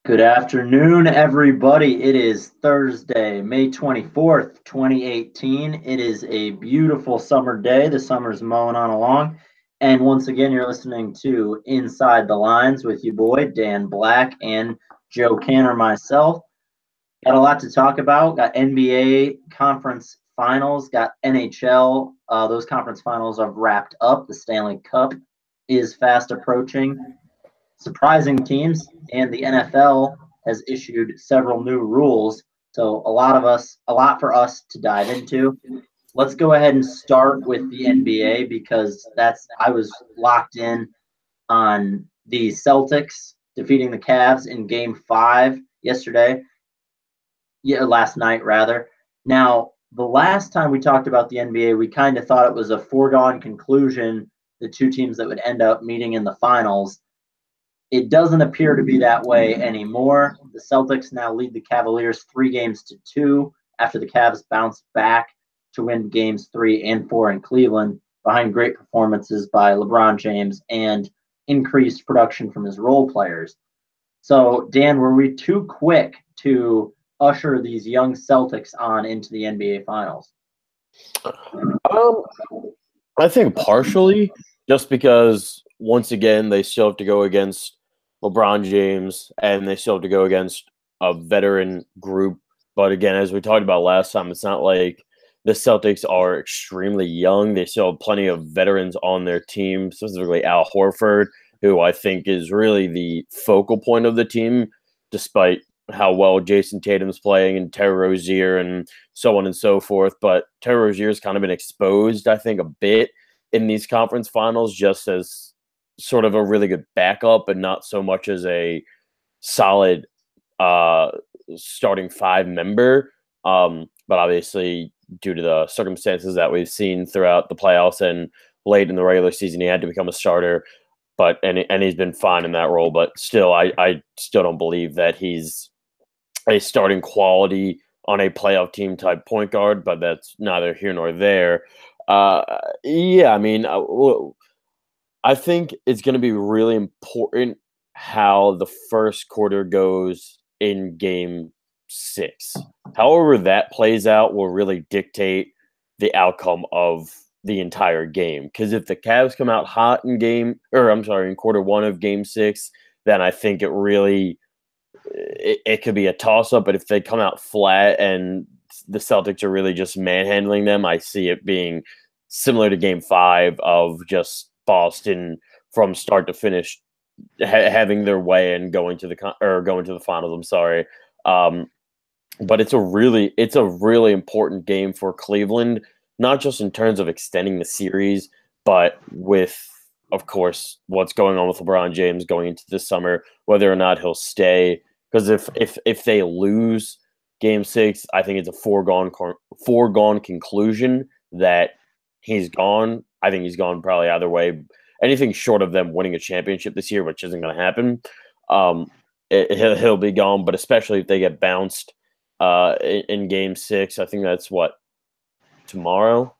Good afternoon, everybody. It is Thursday, May 24th, 2018. It is a beautiful summer day. The summer's mowing on along. And once again, you're listening to Inside the Lines with your boy, Dan Black, and Joe Canner, myself. Got a lot to talk about. Got NBA conference finals, got NHL. Those conference finals are wrapped up. The Stanley Cup is fast approaching. Surprising teams, and the NFL has issued several new rules. So a lot for us to dive into. Let's go ahead and start with the NBA because I was locked in on the Celtics defeating the Cavs in Game 5 yesterday. Yeah, last night rather. Now, the last time we talked about the NBA, we kind of thought it was a foregone conclusion, the two teams that would end up meeting in the finals. It doesn't appear to be that way anymore. The Celtics now lead the Cavaliers 3-2 after the Cavs bounced back to win games 3 and 4 in Cleveland behind great performances by LeBron James and increased production from his role players. So, Dan, were we too quick to usher these young Celtics on into the NBA Finals? I think partially, just because once again they still have to go against LeBron James and they still have to go against a veteran group. But again, as we talked about last time, it's not like the Celtics are extremely young. They still have plenty of veterans on their team, specifically Al Horford, who I think is really the focal point of the team, despite how well Jason Tatum's playing and Terry Rozier and so on and so forth. But Terry Rozier's kind of been exposed, I think, a bit in these conference finals just as sort of a really good backup and not so much as a solid starting five member. But obviously, due to the circumstances that we've seen throughout the playoffs and late in the regular season, he had to become a starter. But and he's been fine in that role. But still, I still don't believe that he's a starting quality on a playoff team type point guard. But that's neither here nor there. Yeah, I mean, I think it's going to be really important how the first quarter goes in Game 6. However that plays out will really dictate the outcome of the entire game. Because if the Cavs come out hot in quarter 1 of Game 6, then I think it really it could be a toss-up. But if they come out flat and the Celtics are really just manhandling them, I see it being similar to Game 5 of just Boston from start to finish having their way and going to the finals. I'm sorry. But it's a really important game for Cleveland, not just in terms of extending the series, but with, of course, what's going on with LeBron James going into this summer, whether or not he'll stay. Because if they lose Game 6, I think it's a foregone conclusion that he's gone. I think he's gone probably either way. Anything short of them winning a championship this year, which isn't going to happen, he'll be gone. But especially if they get bounced in Game 6, I think that's tomorrow.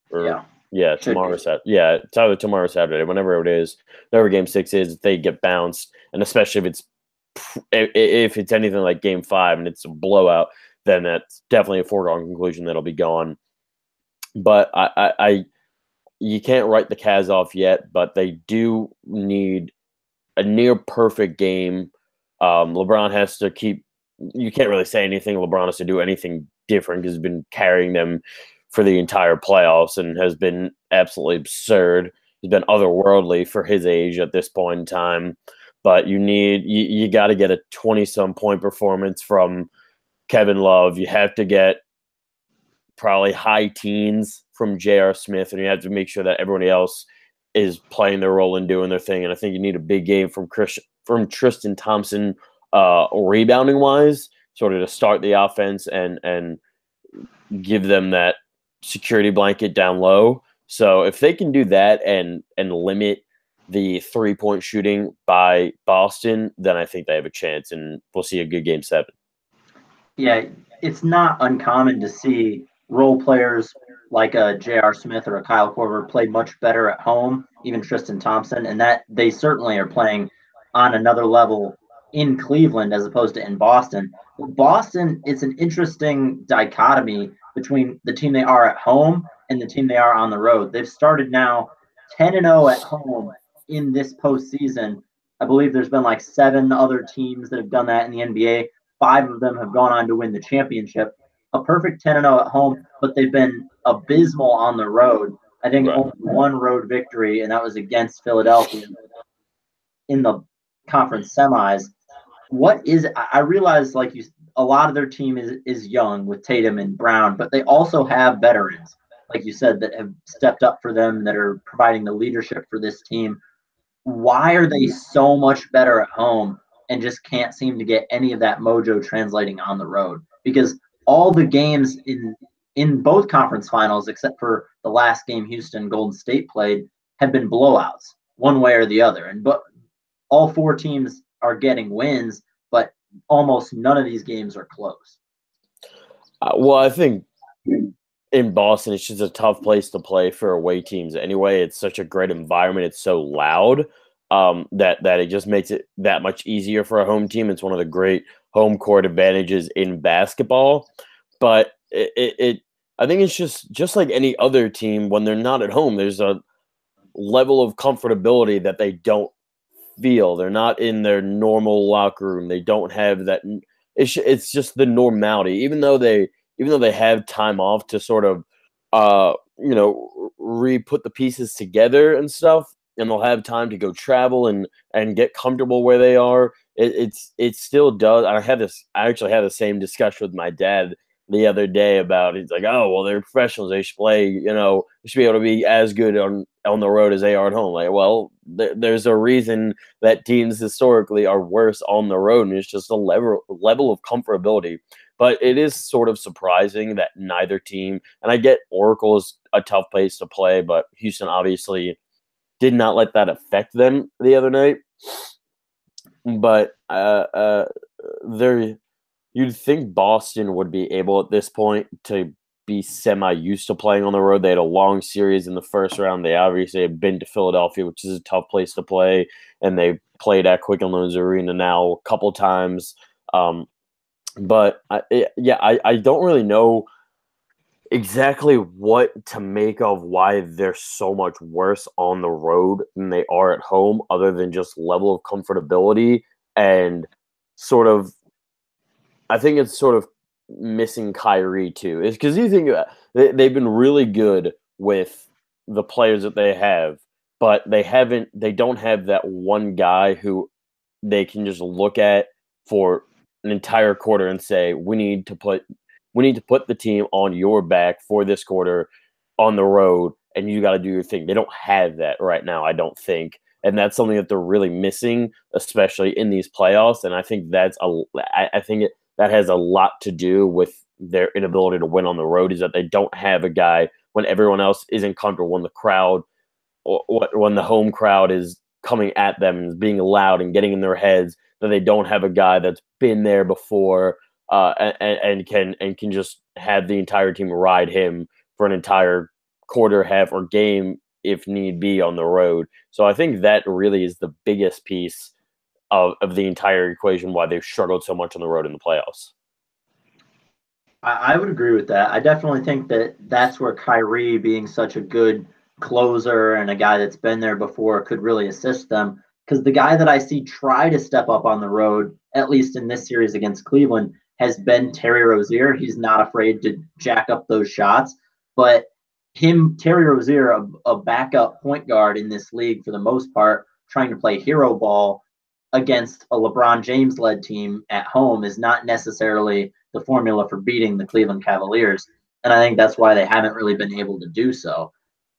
Tomorrow. It's either tomorrow or Saturday, whenever it is. Whenever Game 6 is, if they get bounced, and especially if it's anything like Game 5 and it's a blowout, then that's definitely a foregone conclusion that'll be gone. But you can't write the Cavs off yet, but they do need a near perfect game. LeBron has to you can't really say anything. LeBron has to do anything different because he's been carrying them for the entire playoffs and has been absolutely absurd. He's been otherworldly for his age at this point in time. But you got to get a 20-some point performance from Kevin Love. You have to get probably high teens from J.R. Smith, and you have to make sure that everybody else is playing their role and doing their thing. And I think you need a big game from Tristan Thompson, rebounding wise, sort of to start the offense and give them that security blanket down low. So if they can do that and limit the 3-point shooting by Boston, then I think they have a chance, and we'll see a good Game 7. Yeah, it's not uncommon to see role players like a J.R. Smith or a Kyle Korver play much better at home, even Tristan Thompson, and that they certainly are playing on another level in Cleveland as opposed to in Boston. Boston, it's an interesting dichotomy between the team they are at home and the team they are on the road. They've started now 10-0 at home in this postseason. I believe there's been like 7 other teams that have done that in the NBA. 5 of them have gone on to win the championship. A perfect 10-0 at home, but they've been abysmal on the road. I think only one road victory, and that was against Philadelphia in the conference semis. What is I realize like a lot of their team is young with Tatum and Brown, but they also have veterans, like you said, that have stepped up for them, that are providing the leadership for this team. Why are they so much better at home and just can't seem to get any of that mojo translating on the road? Because all the games in both conference finals, except for the last game Houston Golden State played, have been blowouts one way or the other. But all 4 teams are getting wins, but almost none of these games are close. Well, I think in Boston, it's just a tough place to play for away teams anyway. It's such a great environment. It's so loud that it just makes it that much easier for a home team. It's one of the great home court advantages in basketball. But I think it's just like any other team, when they're not at home, there's a level of comfortability that they don't feel. They're not in their normal locker room. They don't have that. It's just the normality. Even though they have time off to sort of re-put the pieces together and stuff, and they'll have time to go travel and get comfortable where they are. It still does. I actually had the same discussion with my dad the other day about, he's like, oh, well, they're professionals. They should play, they should be able to be as good on the road as they are at home. Like, well, there's a reason that teams historically are worse on the road, and it's just a level of comfortability. But it is sort of surprising that neither team, and I get Oracle is a tough place to play, but Houston obviously did not let that affect them the other night. But you'd think Boston would be able at this point to be semi-used to playing on the road. They had a long series in the first round. They obviously have been to Philadelphia, which is a tough place to play, and they played at Quicken Loans Arena now a couple times. But I don't really know exactly what to make of why they're so much worse on the road than they are at home, other than just level of comfortability and sort of. I think it's sort of missing Kyrie too. It's because you think they've been really good with the players that they have, but they don't have that one guy who they can just look at for an entire quarter and say, we need to put the team on your back for this quarter on the road, and you got to do your thing. They don't have that right now, I don't think. And that's something that they're really missing, especially in these playoffs. And I think that has a lot to do with their inability to win on the road, is that they don't have a guy when everyone else isn't comfortable, when the home crowd is coming at them and being loud and getting in their heads, that they don't have a guy that's been there before and can just have the entire team ride him for an entire quarter, half, or game if need be on the road. So I think that really is the biggest piece of the entire equation why they've struggled so much on the road in the playoffs. I would agree with that. I definitely think that's where Kyrie, being such a good closer and a guy that's been there before, could really assist them. Because the guy that I see try to step up on the road, at least in this series against Cleveland, has been Terry Rozier. He's not afraid to jack up those shots. But Terry Rozier, a backup point guard in this league for the most part, trying to play hero ball against a LeBron James-led team at home, is not necessarily the formula for beating the Cleveland Cavaliers. And I think that's why they haven't really been able to do so.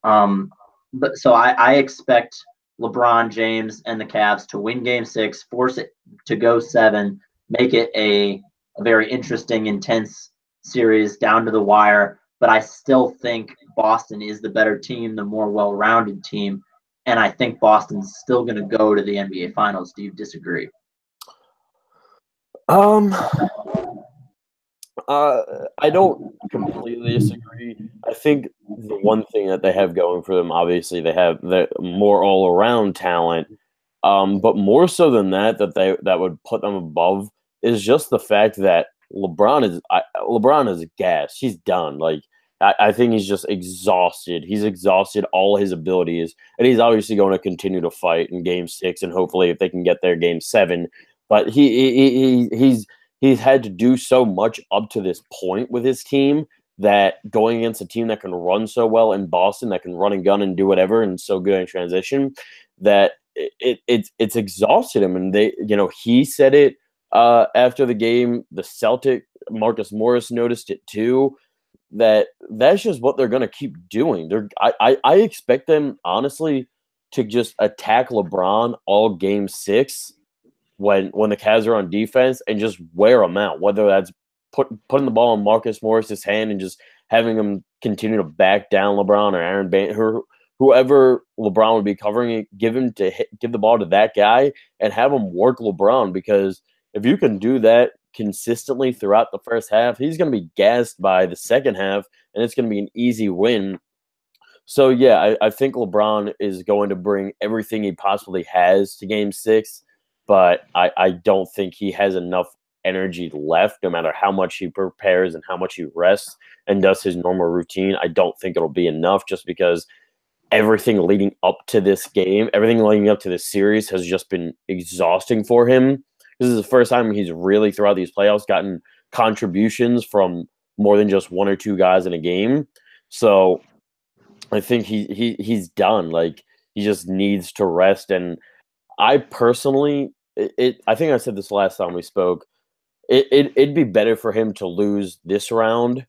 But so I expect LeBron James and the Cavs to win Game 6, force it to go 7, make it a very interesting, intense series down to the wire. But I still think Boston is the better team, the more well-rounded team. And I think Boston's still going to go to the NBA Finals. Do you disagree? I don't completely disagree. I think the one thing that they have going for them, obviously, they have the more all-around talent. But more so than that, that would put them above is just the fact that LeBron is gassed. He's done. Like I think he's just exhausted. He's exhausted all his abilities, and he's obviously going to continue to fight in Game 6, and hopefully, if they can get there, Game 7. But he's had to do so much up to this point with his team that going against a team that can run so well in Boston, that can run and gun and do whatever, and so good in transition, that it's exhausted him. And he said it after the game. The Celtic Marcus Morris noticed it too. That's just what they're going to keep doing. I expect them honestly to just attack LeBron all Game 6 when the Cavs are on defense and just wear them out. Whether that's putting the ball in Marcus Morris's hand and just having him continue to back down LeBron or Aaron Bain, whoever LeBron would be covering, give the ball to that guy and have him work LeBron. Because if you can do that consistently throughout the first half, he's going to be gassed by the second half, and it's going to be an easy win. So, yeah, I think LeBron is going to bring everything he possibly has to Game 6, but I don't think he has enough energy left, no matter how much he prepares and how much he rests and does his normal routine. I don't think it'll be enough, just because everything leading up to this game, everything leading up to this series has just been exhausting for him. This is the first time he's really, throughout these playoffs, gotten contributions from more than just one or two guys in a game. So I think he's done. Like, he just needs to rest. And I personally, I think I said this last time we spoke, it'd be better for him to lose this round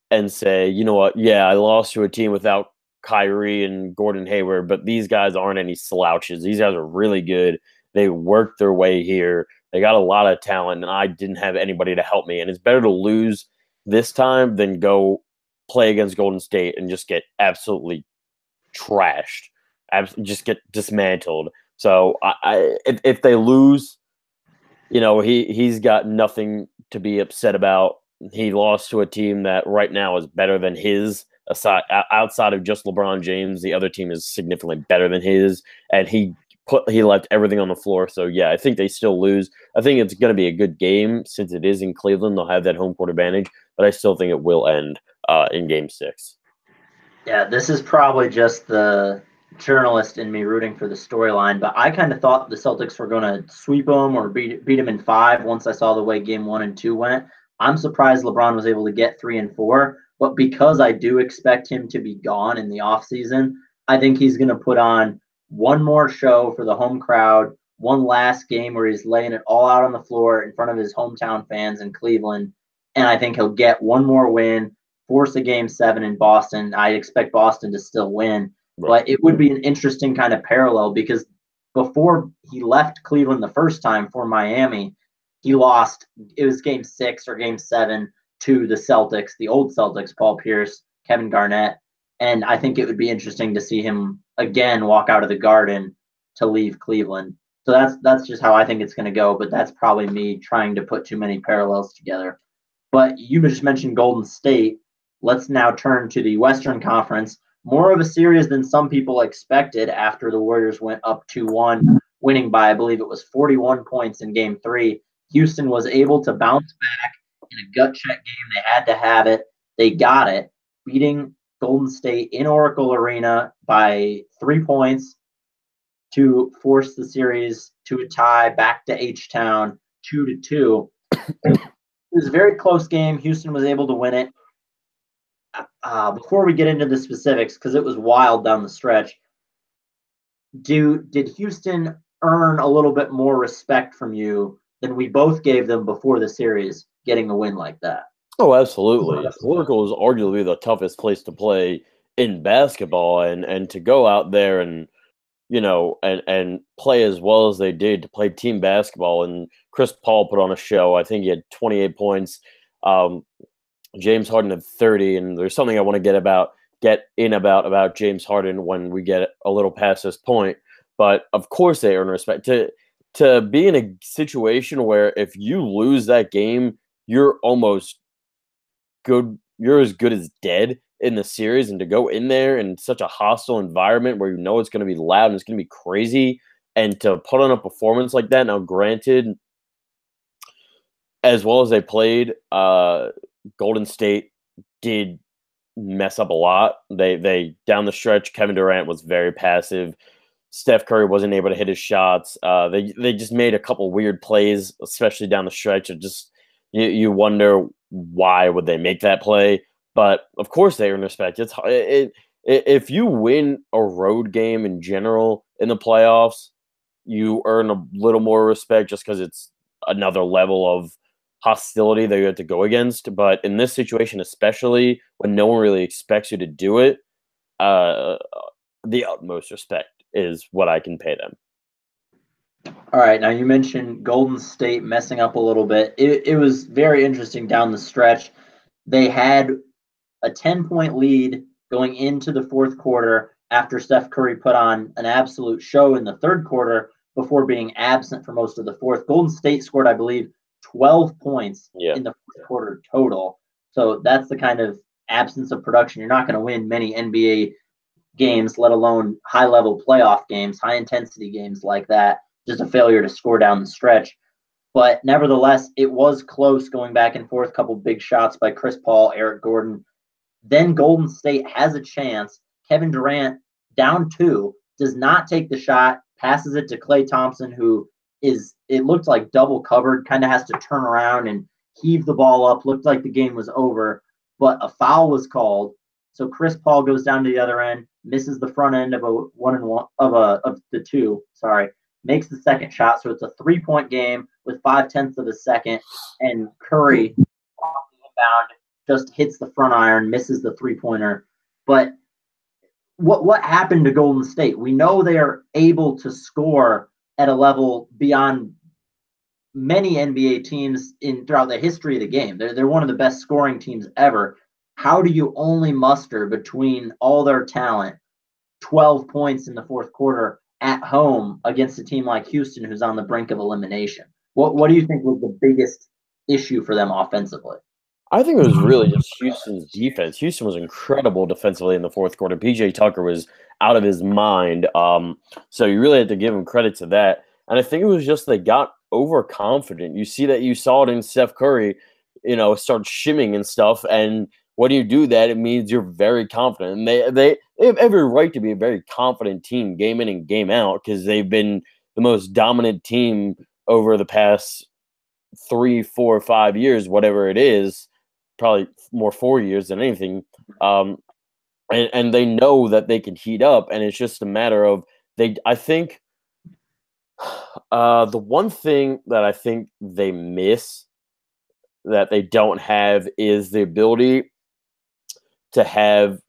and say, you know what, yeah, I lost to a team without Kyrie and Gordon Hayward, but these guys aren't any slouches. These guys are really good. They worked their way here. They got a lot of talent, and I didn't have anybody to help me. And it's better to lose this time than go play against Golden State and just get absolutely trashed, just get dismantled. So if they lose, he's got nothing to be upset about. He lost to a team that right now is better than his. Outside of just LeBron James, the other team is significantly better than his, and he left everything on the floor. So yeah, I think they still lose. I think it's going to be a good game since it is in Cleveland. They'll have that home court advantage, but I still think it will end in Game 6. Yeah, this is probably just the journalist in me rooting for the storyline, but I kind of thought the Celtics were going to sweep them or beat them in 5 once I saw the way Game 1 and 2 went. I'm surprised LeBron was able to get 3 and 4, but because I do expect him to be gone in the offseason, I think he's going to put on one more show for the home crowd, one last game where he's laying it all out on the floor in front of his hometown fans in Cleveland, and I think he'll get one more win, force a Game 7 in Boston. I expect Boston to still win, but it would be an interesting kind of parallel because before he left Cleveland the first time for Miami, he lost. It was Game 6 or Game 7 to the Celtics, the old Celtics, Paul Pierce, Kevin Garnett. And I think it would be interesting to see him again walk out of the Garden to leave Cleveland. So that's just how I think it's going to go. But that's probably me trying to put too many parallels together. But you just mentioned Golden State. Let's now turn to the Western Conference. More of a series than some people expected after the Warriors went up 2-1, winning by, I believe it was 41 points in Game 3. Houston was able to bounce back in a gut check game. They had to have it. They got it, beating Golden State in Oracle Arena by 3 points to force the series to a tie back to H-Town 2-2. It was a very close game. Houston was able to win it. Before we get into the specifics, because it was wild down the stretch, did Houston earn a little bit more respect from you than we both gave them before the series, getting a win like that? Oh, absolutely. Oracle is arguably the toughest place to play in basketball, and to go out there and and play as well as they did, to play team basketball. And Chris Paul put on a show. I think he had 28 points. James Harden had 30, and there's something I want to get in about James Harden when we get a little past this point. But of course they earn respect. To be in a situation where if you lose that game, you're almost good. You're as good as dead in the series, and to go in there in such a hostile environment where it's going to be loud and it's going to be crazy, And to put on a performance like that, now granted, as well as they played, Golden State did mess up a lot. They down the stretch, Kevin Durant was very passive. Steph Curry wasn't able to hit his shots. They just made a couple weird plays, especially down the stretch. It just you wonder why would they make that play. But of course, they earn respect. If you win a road game in general in the playoffs, you earn a little more respect just because it's another level of hostility that you have to go against. But in this situation, especially when no one really expects you to do it, the utmost respect is what I can pay them. All right, now you mentioned Golden State messing up a little bit. It was very interesting down the stretch. They had a 10-point lead going into the fourth quarter after Steph Curry put on an absolute show in the third quarter before being absent for most of the fourth. Golden State scored, I believe, 12 points in the fourth quarter total. So that's the kind of absence of production. You're not going to win many NBA games, let alone high-level playoff games, high-intensity games like that. Just a failure to score down the stretch. But nevertheless, it was close going back and forth. Couple big shots by Chris Paul, Eric Gordon. Then Golden State has a chance. Kevin Durant, down 2, does not take the shot, passes it to Klay Thompson, who it looked like double covered, kind of has to turn around and heave the ball up. Looked like the game was over, but a foul was called. So Chris Paul goes down to the other end, misses the front end of of the two. Makes the second shot. So it's a 3-point game with 0.5 of a second, and Curry off the inbound just hits the front iron, misses the 3-pointer. But what happened to Golden State? We know they are able to score at a level beyond many NBA teams throughout the history of the game. They're one of the best scoring teams ever. How do you only muster between all their talent 12 points in the fourth quarter at home against a team like Houston, who's on the brink of elimination? What do you think was the biggest issue for them offensively? I think it was really just Houston's defense. Houston was incredible defensively in the fourth quarter. PJ Tucker was out of his mind. So you really had to give him credit to that. And I think it was just they got overconfident. You saw it in Steph Curry, start shimming and stuff. And when you do that, it means you're very confident. And they have every right to be a very confident team game in and game out because they've been the most dominant team over the past 3, 4, 5 years, whatever it is. Probably more 4 years than anything. And they know that they can heat up, and it's just a matter of I think the one thing that I think they miss that they don't have is the ability to have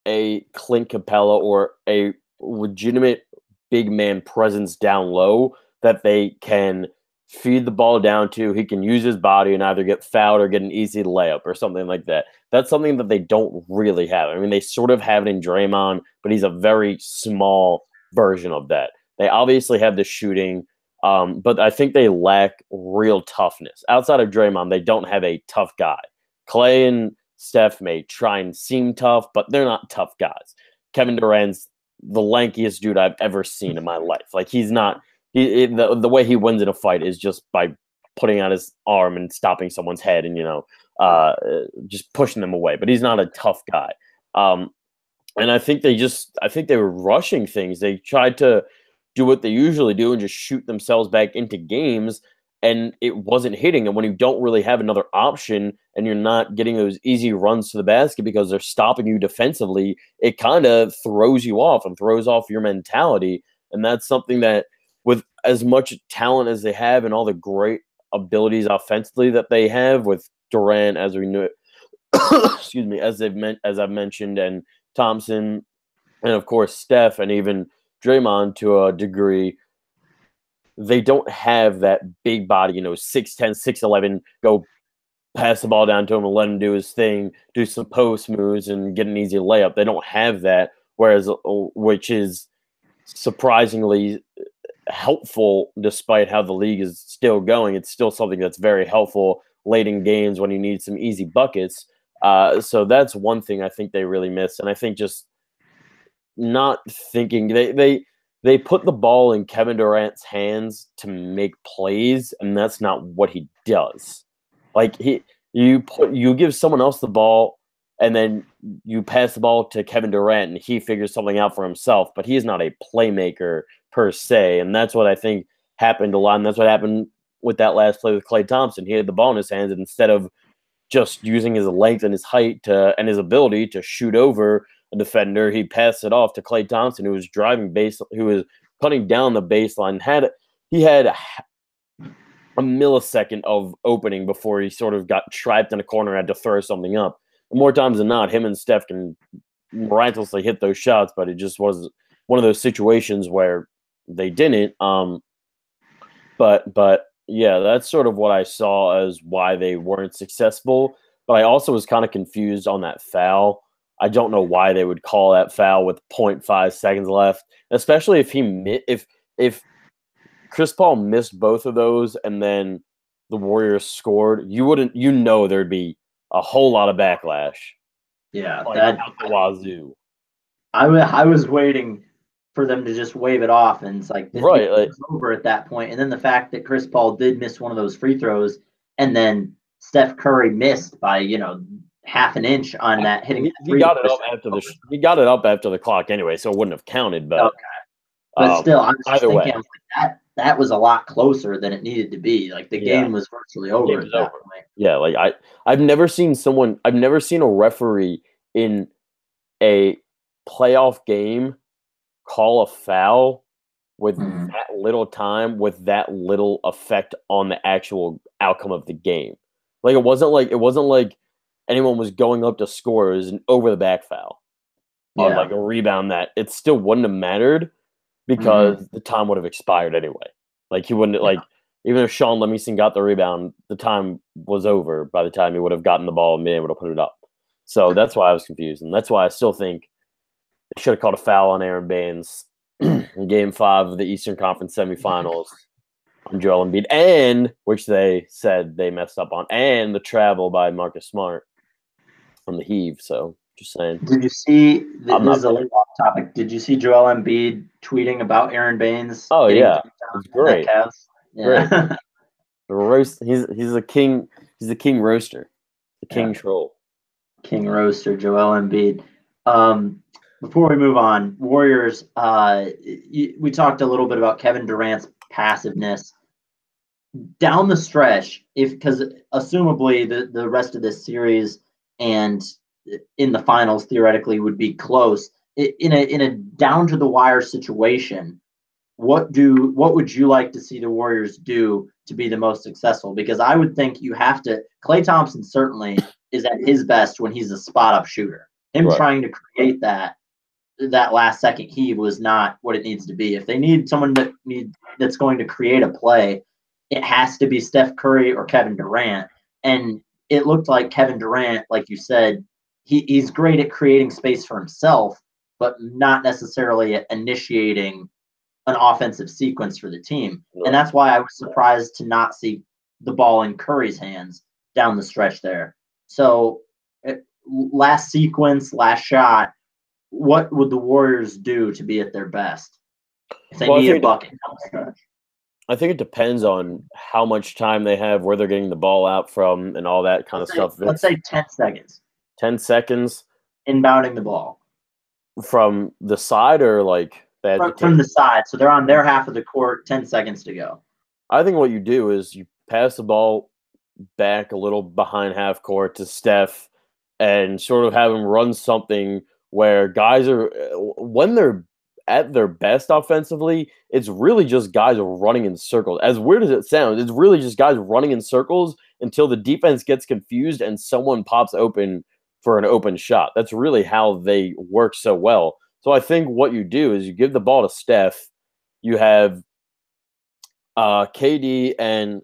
a Clint Capella or a legitimate big man presence down low that they can feed the ball down to. He can use his body and either get fouled or get an easy layup or something like that. That's something that they don't really have. I mean, they sort of have it in Draymond, but he's a very small version of that. They obviously have the shooting, but I think they lack real toughness. Outside of Draymond, they don't have a tough guy. Klay and Steph may try and seem tough, but they're not tough guys. Kevin Durant's the lankiest dude I've ever seen in my life. Like, he's not – the way he wins in a fight is just by putting out his arm and stopping someone's head and, just pushing them away. But he's not a tough guy. And I think they were rushing things. They tried to do what they usually do and just shoot themselves back into games, and it wasn't hitting. And when you don't really have another option and you're not getting those easy runs to the basket because they're stopping you defensively, it kind of throws you off and throws off your mentality. And that's something that, with as much talent as they have and all the great abilities offensively that they have with Durant, as we knew, excuse me, as I've mentioned, and Thompson, and of course Steph, and even Draymond to a degree, they don't have that big body, 6'10", 6'11", go pass the ball down to him and let him do his thing, do some post moves and get an easy layup. They don't have that, which is surprisingly helpful despite how the league is still going. It's still something that's very helpful late in games when you need some easy buckets. So that's one thing I think they really miss. And I think just not thinking they put the ball in Kevin Durant's hands to make plays, and that's not what he does. Like you give someone else the ball, and then you pass the ball to Kevin Durant, and he figures something out for himself. But he is not a playmaker per se, and that's what I think happened a lot. And that's what happened with that last play with Klay Thompson. He had the ball in his hands, and instead of just using his length and his height and his ability to shoot over a defender, he passed it off to Klay Thompson, who was who was cutting down the baseline. He had a millisecond of opening before he sort of got trapped in a corner and had to throw something up. And more times than not, him and Steph can miraculously hit those shots, but it just was one of those situations where they didn't. But yeah, that's sort of what I saw as why they weren't successful. But I also was kind of confused on that foul. I don't know why they would call that foul with 0.5 seconds left, especially if Chris Paul missed both of those and then the Warriors scored. There'd be a whole lot of backlash. Yeah, out the wazoo. I was waiting for them to just wave it off, and it's like right, it was over at that point. And then the fact that Chris Paul did miss one of those free throws, and then Steph Curry missed by half an inch on that hitting. He got it up after the clock anyway, so it wouldn't have counted. But okay. But still, I was just either thinking, way, that was a lot closer than it needed to be. Like the game was virtually over at that point. Yeah, like I've never seen a referee in a playoff game call a foul with that little time, with that little effect on the actual outcome of the game. Like it wasn't like anyone was going up to score. It was an over the back foul on like a rebound that it still wouldn't have mattered because the time would have expired anyway. Like he wouldn't even if Sean Livingston got the rebound, the time was over by the time he would have gotten the ball and been able to put it up. So that's why I was confused, and that's why I still think they should have called a foul on Aaron Baines in Game 5 of the Eastern Conference semifinals on Joel Embiid, and which they said they messed up on, and the travel by Marcus Smart from the Heave. So just saying. Did you see? This is a little off topic. Did you see Joel Embiid tweeting about Aaron Baines? Oh yeah, it's great. Yeah. Great. He's a king. He's the king roaster, the king troll. King roaster, Joel Embiid. Before we move on, Warriors. We talked a little bit about Kevin Durant's passiveness down the stretch. Because assumably the rest of this series and in the finals theoretically would be close. In a down to the wire situation, what would you like to see the Warriors do to be the most successful? Because I would think you have to. Klay Thompson certainly is at his best when he's a spot up shooter. Him trying to create that last second heave was not what it needs to be. If they need someone that's going to create a play, it has to be Steph Curry or Kevin Durant. And it looked like Kevin Durant, like you said, he's great at creating space for himself, but not necessarily at initiating an offensive sequence for the team. And that's why I was surprised to not see the ball in Curry's hands down the stretch there. So last sequence, last shot, what would the Warriors do to be at their best if they need a bucket down the stretch? I think it depends on how much time they have, where they're getting the ball out from, and all that kind of stuff. Let's say 10 seconds. 10 seconds? Inbounding the ball. From the side or like from the side. So they're on their half of the court, 10 seconds to go. I think what you do is you pass the ball back a little behind half court to Steph and sort of have him run something where guys are, when they're at their best offensively, it's really just guys running in circles. As weird as it sounds, it's really just guys running in circles until the defense gets confused and someone pops open for an open shot. That's really how they work so well. So I think what you do is you give the ball to Steph. You have KD and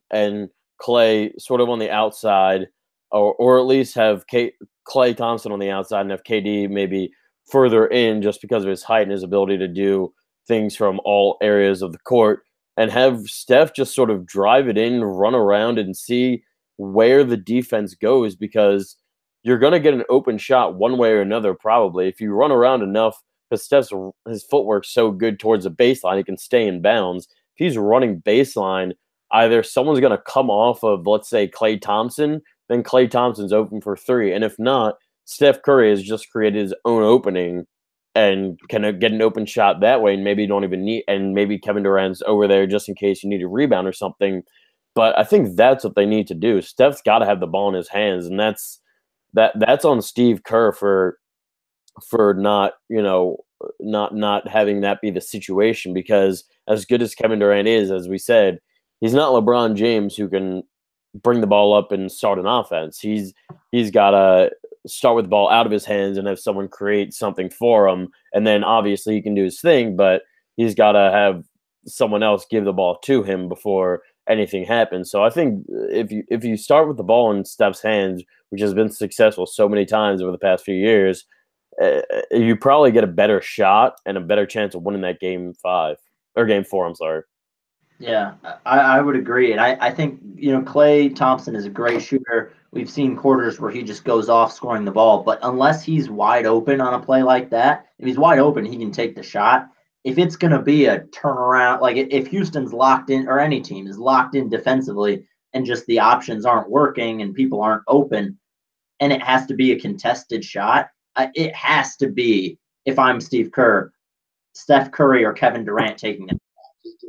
Klay sort of on the outside, or at least have Klay Thompson on the outside and have KD maybe further in just because of his height and his ability to do things from all areas of the court, and have Steph just sort of drive it in, run around, and see where the defense goes, because you're going to get an open shot one way or another probably. If you run around enough, because his footwork's so good towards the baseline, he can stay in bounds. If he's running baseline, either someone's going to come off of, let's say, Klay Thompson, then Klay Thompson's open for three. And if not, Steph Curry has just created his own opening and can get an open shot that way, and maybe you don't even need, and maybe Kevin Durant's over there just in case you need a rebound or something. But I think that's what they need to do. Steph's got to have the ball in his hands, and that's on Steve Kerr for not, not having that be the situation, because as good as Kevin Durant is, as we said, he's not LeBron James who can bring the ball up and start an offense. He's got to start with the ball out of his hands and have someone create something for him, and then obviously he can do his thing, but he's got to have someone else give the ball to him before anything happens. So I think if you start with the ball in Steph's hands, which has been successful so many times over the past few years, you probably get a better shot and a better chance of winning that game 4. I'm sorry. Yeah, I would agree. And I think, Klay Thompson is a great shooter. We've seen quarters where he just goes off scoring the ball. But unless he's wide open on a play like that, if he's wide open, he can take the shot. If it's going to be a turnaround, like if Houston's locked in, or any team is locked in defensively, and just the options aren't working and people aren't open, and it has to be a contested shot, it has to be, if I'm Steve Kerr, Steph Curry or Kevin Durant taking it.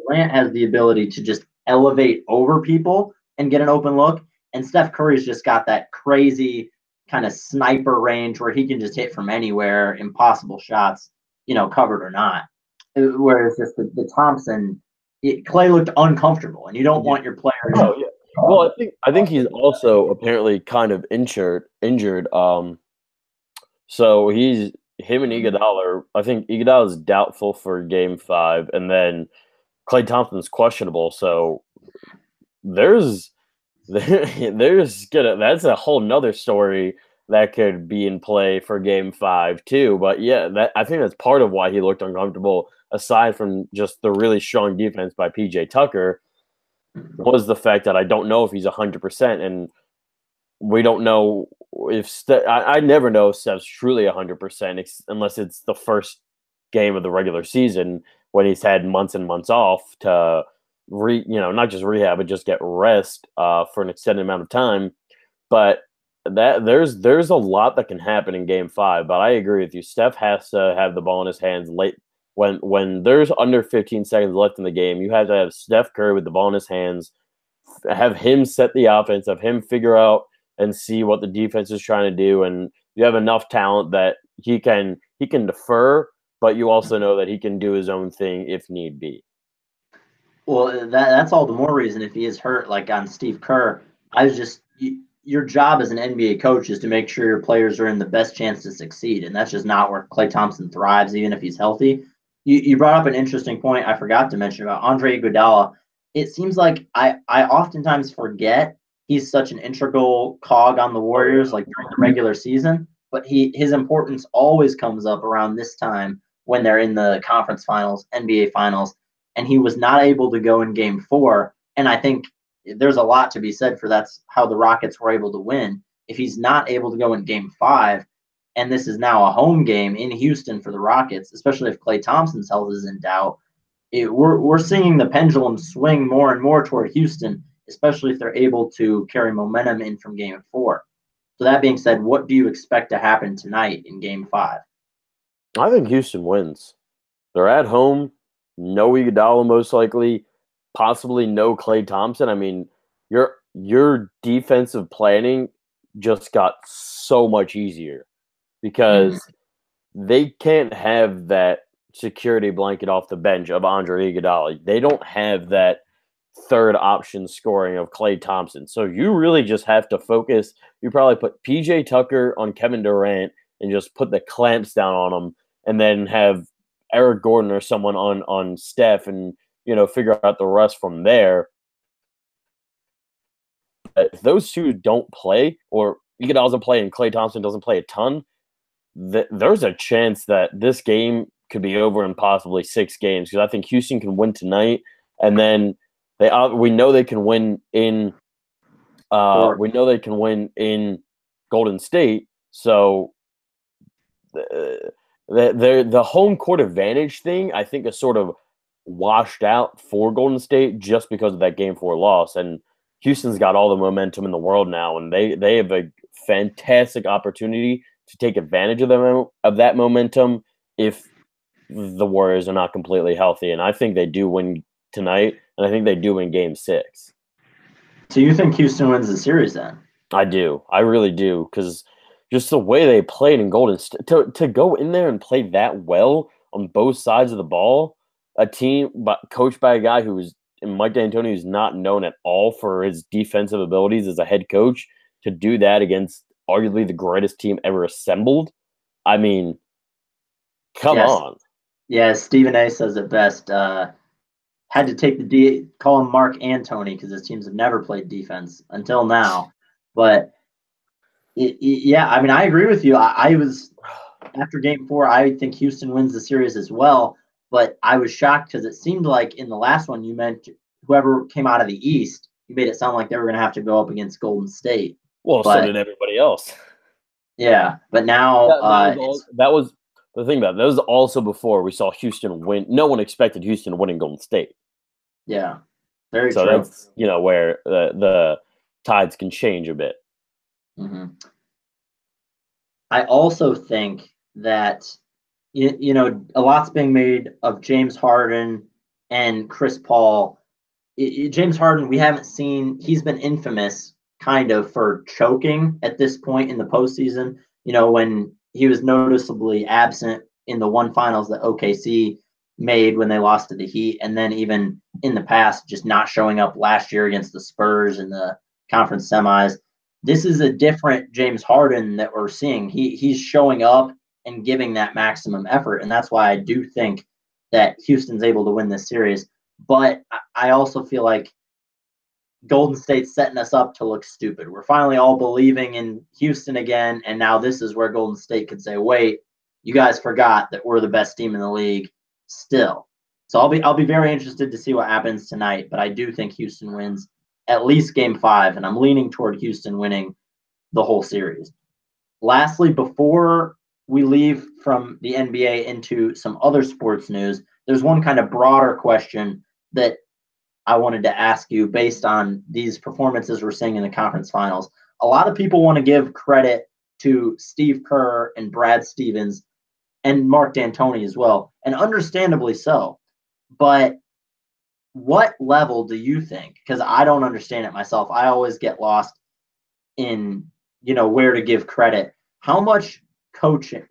Durant has the ability to just elevate over people and get an open look, and Steph Curry's just got that crazy kind of sniper range where he can just hit from anywhere, impossible shots, covered or not. Whereas just the Thompson, Klay looked uncomfortable, and you don't want your players. Oh yeah. Well, I think he's also apparently kind of injured. So him and Iguodala. I think Iguodala is doubtful for Game 5, and then Klay Thompson's questionable. So that's a whole nother story that could be in play for Game 5 too. But yeah, I think that's part of why he looked uncomfortable, aside from just the really strong defense by PJ Tucker, was the fact that I don't know if he's 100%, and we don't know if I never know if Steph's truly 100% unless it's the first game of the regular season when he's had months and months off to not just rehab, but just get rest for an extended amount of time. But that there's a lot that can happen in Game 5. But I agree with you. Steph has to have the ball in his hands late when there's under 15 seconds left in the game. You have to have Steph Curry with the ball in his hands, have him set the offense, have him figure out and see what the defense is trying to do, and you have enough talent that he can defer, but you also know that he can do his own thing if need be. Well, that's all the more reason if he is hurt, like on Steve Kerr. Your job as an NBA coach is to make sure your players are in the best chance to succeed, and that's just not where Klay Thompson thrives, even if he's healthy. You brought up an interesting point I forgot to mention about Andre Iguodala. It seems like I oftentimes forget he's such an integral cog on the Warriors, like during the regular season, but his importance always comes up around this time when they're in the conference finals, NBA finals, and he was not able to go in Game 4. And I think there's a lot to be said for that's how the Rockets were able to win. If he's not able to go in Game 5, and this is now a home game in Houston for the Rockets, especially if Klay Thompson's health is in doubt, we're seeing the pendulum swing more and more toward Houston, especially if they're able to carry momentum in from Game 4. So that being said, what do you expect to happen tonight in Game 5? I think Houston wins. They're at home. No Iguodala most likely. Possibly no Klay Thompson. I mean, your defensive planning just got so much easier because they can't have that security blanket off the bench of Andre Iguodala. They don't have that third option scoring of Klay Thompson. So you really just have to focus. You probably put PJ Tucker on Kevin Durant and just put the clamps down on him, and then have Eric Gordon or someone on Steph, and figure out the rest from there. But if those two don't play, or Iguodala doesn't play and Klay Thompson doesn't play a ton, there's a chance that this game could be over in possibly 6 games, because I think Houston can win tonight, and then we know they can win in Golden State. So the home court advantage thing, I think, is sort of washed out for Golden State just because of that Game 4 loss. And Houston's got all the momentum in the world now, and they have a fantastic opportunity to take advantage of that momentum if the Warriors are not completely healthy. And I think they do win tonight, and I think they do win Game 6. So you think Houston wins the series then? I do. I really do, because just the way they played in Golden State, to go in there and play that well on both sides of the ball, a team coached by a guy Mike D'Antoni, who's not known at all for his defensive abilities as a head coach, to do that against arguably the greatest team ever assembled. I mean, come on. Yeah, Stephen A says it best. Had to take call him Mark Antony because his teams have never played defense until now. But yeah, I mean, I agree with you. I was after Game 4. I think Houston wins the series as well. But I was shocked because it seemed like in the last one you meant whoever came out of the East, you made it sound like they were going to have to go up against Golden State. Well, so did everybody else. Yeah, but now that was the thing about it. That was also before we saw Houston win. No one expected Houston to win in Golden State. Yeah, very so true. That's where the tides can change a bit. Mm-hmm. I also think that a lot's being made of James Harden and Chris Paul. James Harden, we haven't seen. He's been infamous kind of for choking at this point in the postseason. When he was noticeably absent in the one finals that OKC made when they lost to the Heat, and then even in the past, just not showing up last year against the Spurs in the conference semis. This is a different James Harden that we're seeing. He's showing up and giving that maximum effort, and that's why I do think that Houston's able to win this series. But I also feel like Golden State's setting us up to look stupid. We're finally all believing in Houston again, and now this is where Golden State could say, "Wait, you guys forgot that we're the best team in the league still." So I'll be very interested to see what happens tonight, but I do think Houston wins at least Game 5, and I'm leaning toward Houston winning the whole series. Lastly, before we leave from the NBA into some other sports news, there's one kind of broader question that I wanted to ask you based on these performances we're seeing in the conference finals. A lot of people want to give credit to Steve Kerr and Brad Stevens and Mark D'Antoni as well, and understandably so. But what level do you think? Because I don't understand it myself. I always get lost in, where to give credit. How much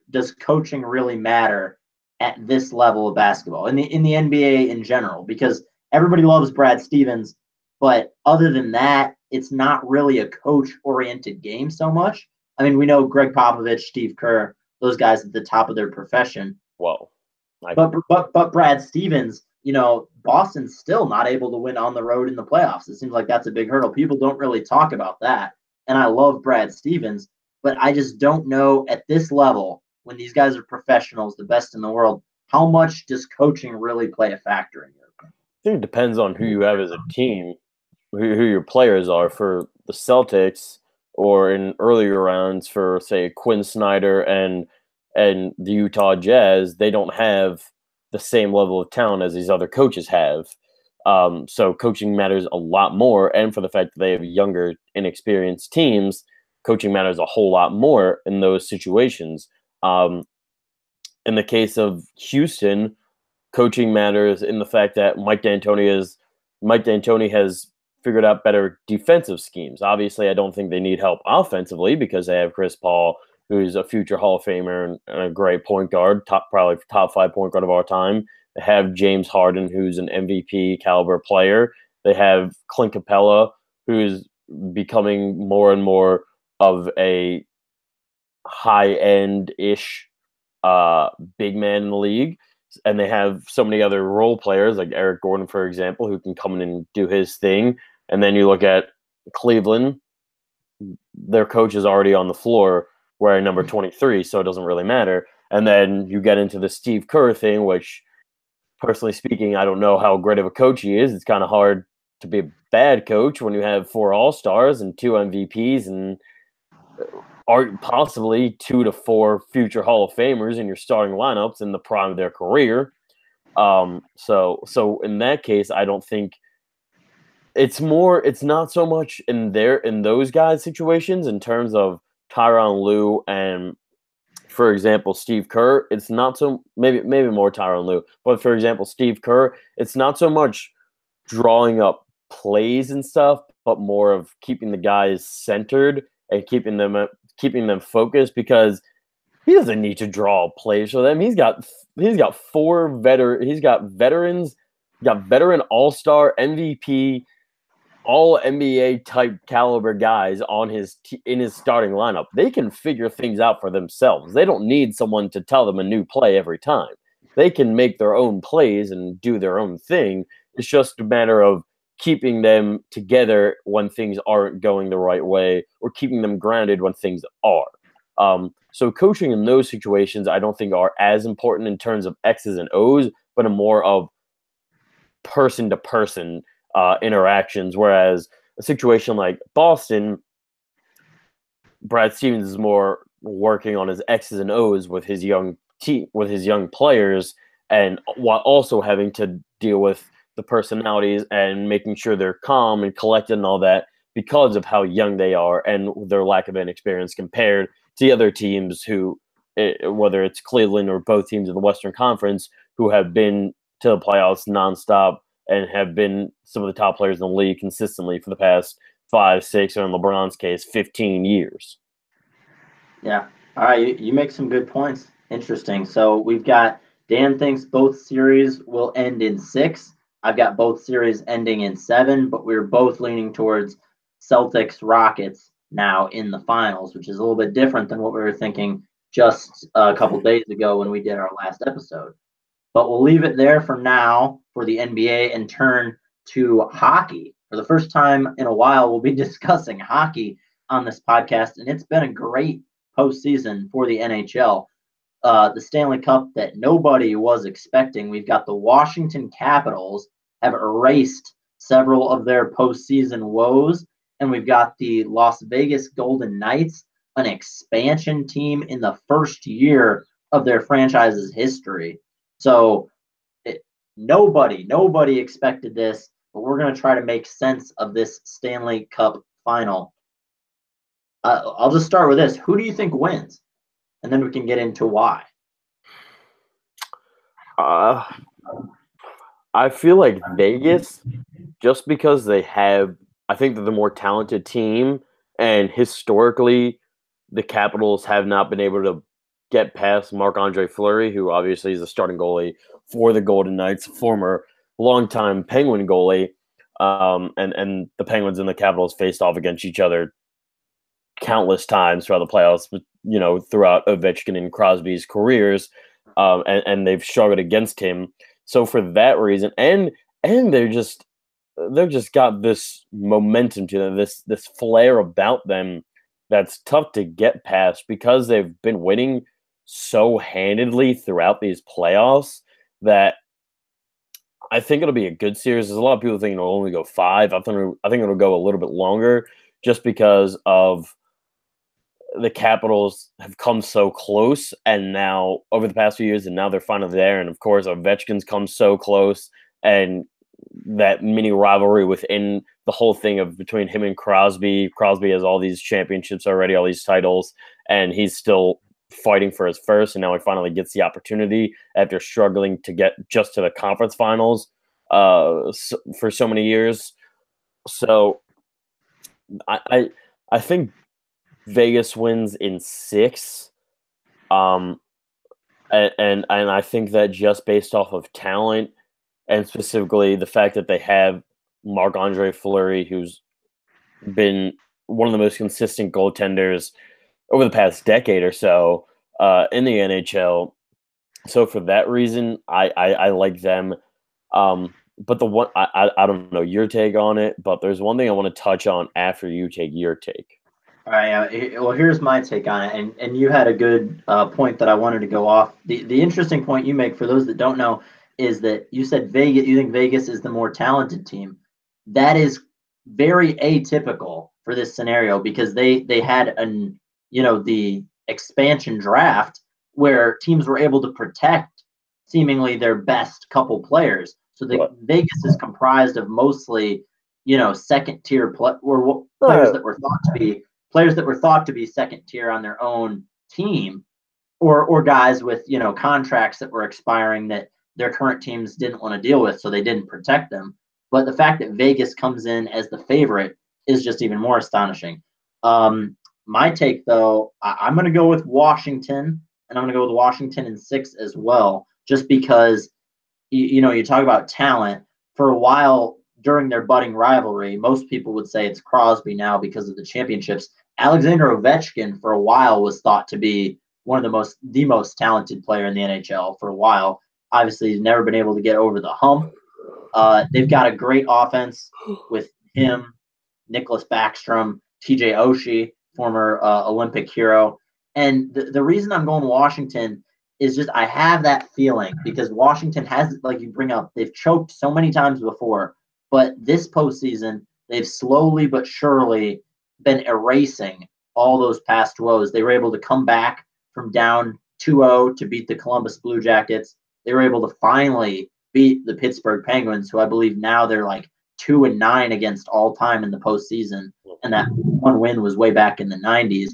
does coaching really matter at this level of basketball in the NBA in general? Because everybody loves Brad Stevens, but other than that, it's not really a coach-oriented game so much. I mean, we know Greg Popovich, Steve Kerr, those guys at the top of their profession. Whoa. But Brad Stevens, Boston's still not able to win on the road in the playoffs. It seems like that's a big hurdle. People don't really talk about that. And I love Brad Stevens, but I just don't know at this level, when these guys are professionals, the best in the world, how much does coaching really play a factor in your opinion? I think it depends on who you have as a team, who your players are. For the Celtics, or in earlier rounds for, say, Quinn Snyder and the Utah Jazz, they don't have the same level of talent as these other coaches have. So coaching matters a lot more. And for the fact that they have younger, inexperienced teams, coaching matters a whole lot more in those situations. In the case of Houston, coaching matters in the fact that Mike D'Antoni has figured out better defensive schemes. Obviously, I don't think they need help offensively because they have Chris Paul, who's a future Hall of Famer and a great point guard, probably top 5 point guard of our time. They have James Harden, who's an MVP caliber player. They have Clint Capella, who's becoming more and more of a high-end-ish big man in the league. And they have so many other role players, like Eric Gordon, for example, who can come in and do his thing. And then you look at Cleveland, their coach is already on the floor wearing number 23, so it doesn't really matter. And then you get into the Steve Kerr thing, which, personally speaking, I don't know how great of a coach he is. It's kind of hard to be a bad coach when you have 4 All-Stars and 2 MVPs and are possibly 2 to 4 future Hall of Famers in your starting lineups in the prime of their career. So in that case, I don't think it's not so much in those guys' situations in terms of Tyronn Lue and, for example, Steve Kerr. It's not so maybe more Tyronn Lue, but for example, Steve Kerr, it's not so much drawing up plays and stuff, but more of keeping the guys centered and keeping them focused, because he doesn't need to draw plays for them. He's got veterans, veteran all-star, MVP, all NBA type caliber guys on in his starting lineup. They can figure things out for themselves. They don't need someone to tell them a new play every time. They can make their own plays and do their own thing. It's just a matter of keeping them together when things aren't going the right way, or keeping them grounded when things are. So coaching in those situations, I don't think are as important in terms of X's and O's, but a more of person to person interactions. Whereas a situation like Boston, Brad Stevens is more working on his X's and O's with his young players, and while also having to deal with the personalities and making sure they're calm and collected and all that, because of how young they are and their lack of inexperience compared to the other teams who, whether it's Cleveland or both teams in the Western Conference, who have been to the playoffs nonstop and have been some of the top players in the league consistently for the past 5, 6, or in LeBron's case, 15 years. Yeah. All right. You make some good points. Interesting. So we've got Dan thinks both series will end in 6. I've got both series ending in 7, but we're both leaning towards Celtics Rockets now in the finals, which is a little bit different than what we were thinking just a couple days ago when we did our last episode. But we'll leave it there for now for the NBA and turn to hockey. For the first time in a while, we'll be discussing hockey on this podcast, and it's been a great postseason for the NHL. The Stanley Cup that nobody was expecting. We've got the Washington Capitals have erased several of their postseason woes, and we've got the Las Vegas Golden Knights, an expansion team in the first year of their franchise's history. So nobody expected this, but we're going to try to make sense of this Stanley Cup final. I'll just start with this. Who do you think wins? And then we can get into why. I feel like Vegas, just because I think they're the more talented team, and historically, the Capitals have not been able to get past Marc-Andre Fleury, who obviously is the starting goalie for the Golden Knights, former longtime Penguin goalie, and the Penguins and the Capitals faced off against each other countless times throughout the playoffs, throughout Ovechkin and Crosby's careers, and they've struggled against him. So for that reason, and they've just got this momentum to them, this flair about them that's tough to get past, because they've been winning so handedly throughout these playoffs, that I think it'll be a good series. There's a lot of people thinking it'll only go 5. I think it'll go a little bit longer, just because of the Capitals have come so close, and now over the past few years, and now they're finally there. And of course, Ovechkin's come so close, and that mini rivalry within the whole thing of between him and Crosby. Crosby has all these championships already, all these titles, and he's still fighting for his first. And now he finally gets the opportunity after struggling to get just to the conference finals for so many years. So I think Vegas wins in 6. And I think that just based off of talent, and specifically the fact that they have Marc-Andre Fleury, who's been one of the most consistent goaltenders over the past decade or so in the NHL. So for that reason, I like them. But the one I don't know your take on it, but there's one thing I want to touch on after you take your take. All right. Well, here's my take on it, and you had a good point that I wanted to go off. The interesting point you make, for those that don't know, is that you said Vegas. You think Vegas is the more talented team. That is very atypical for this scenario, because they had an the expansion draft where teams were able to protect seemingly their best couple players. So Vegas is comprised of mostly, second tier players that were thought to be second tier on their own team, or guys with contracts that were expiring that their current teams didn't want to deal with, so they didn't protect them. But the fact that Vegas comes in as the favorite is just even more astonishing. My take, though, I'm going to go with Washington, and I'm going to go with Washington in 6 as well, just because, you talk about talent. For a while during their budding rivalry, most people would say it's Crosby now because of the championships. Alexander Ovechkin for a while was thought to be one of the most talented player in the NHL for a while. Obviously, he's never been able to get over the hump. They've got a great offense with him, Nicholas Backstrom, TJ Oshie, former Olympic hero. And the reason I'm going Washington is just I have that feeling because Washington has, like you bring up, they've choked so many times before, but this postseason, they've slowly but surely been erasing all those past woes. They were able to come back from down 2-0 to beat the Columbus Blue Jackets. They were able to finally beat the Pittsburgh Penguins, who I believe now they're like 2-9 against all time in the postseason, and that one win was way back in the 90s.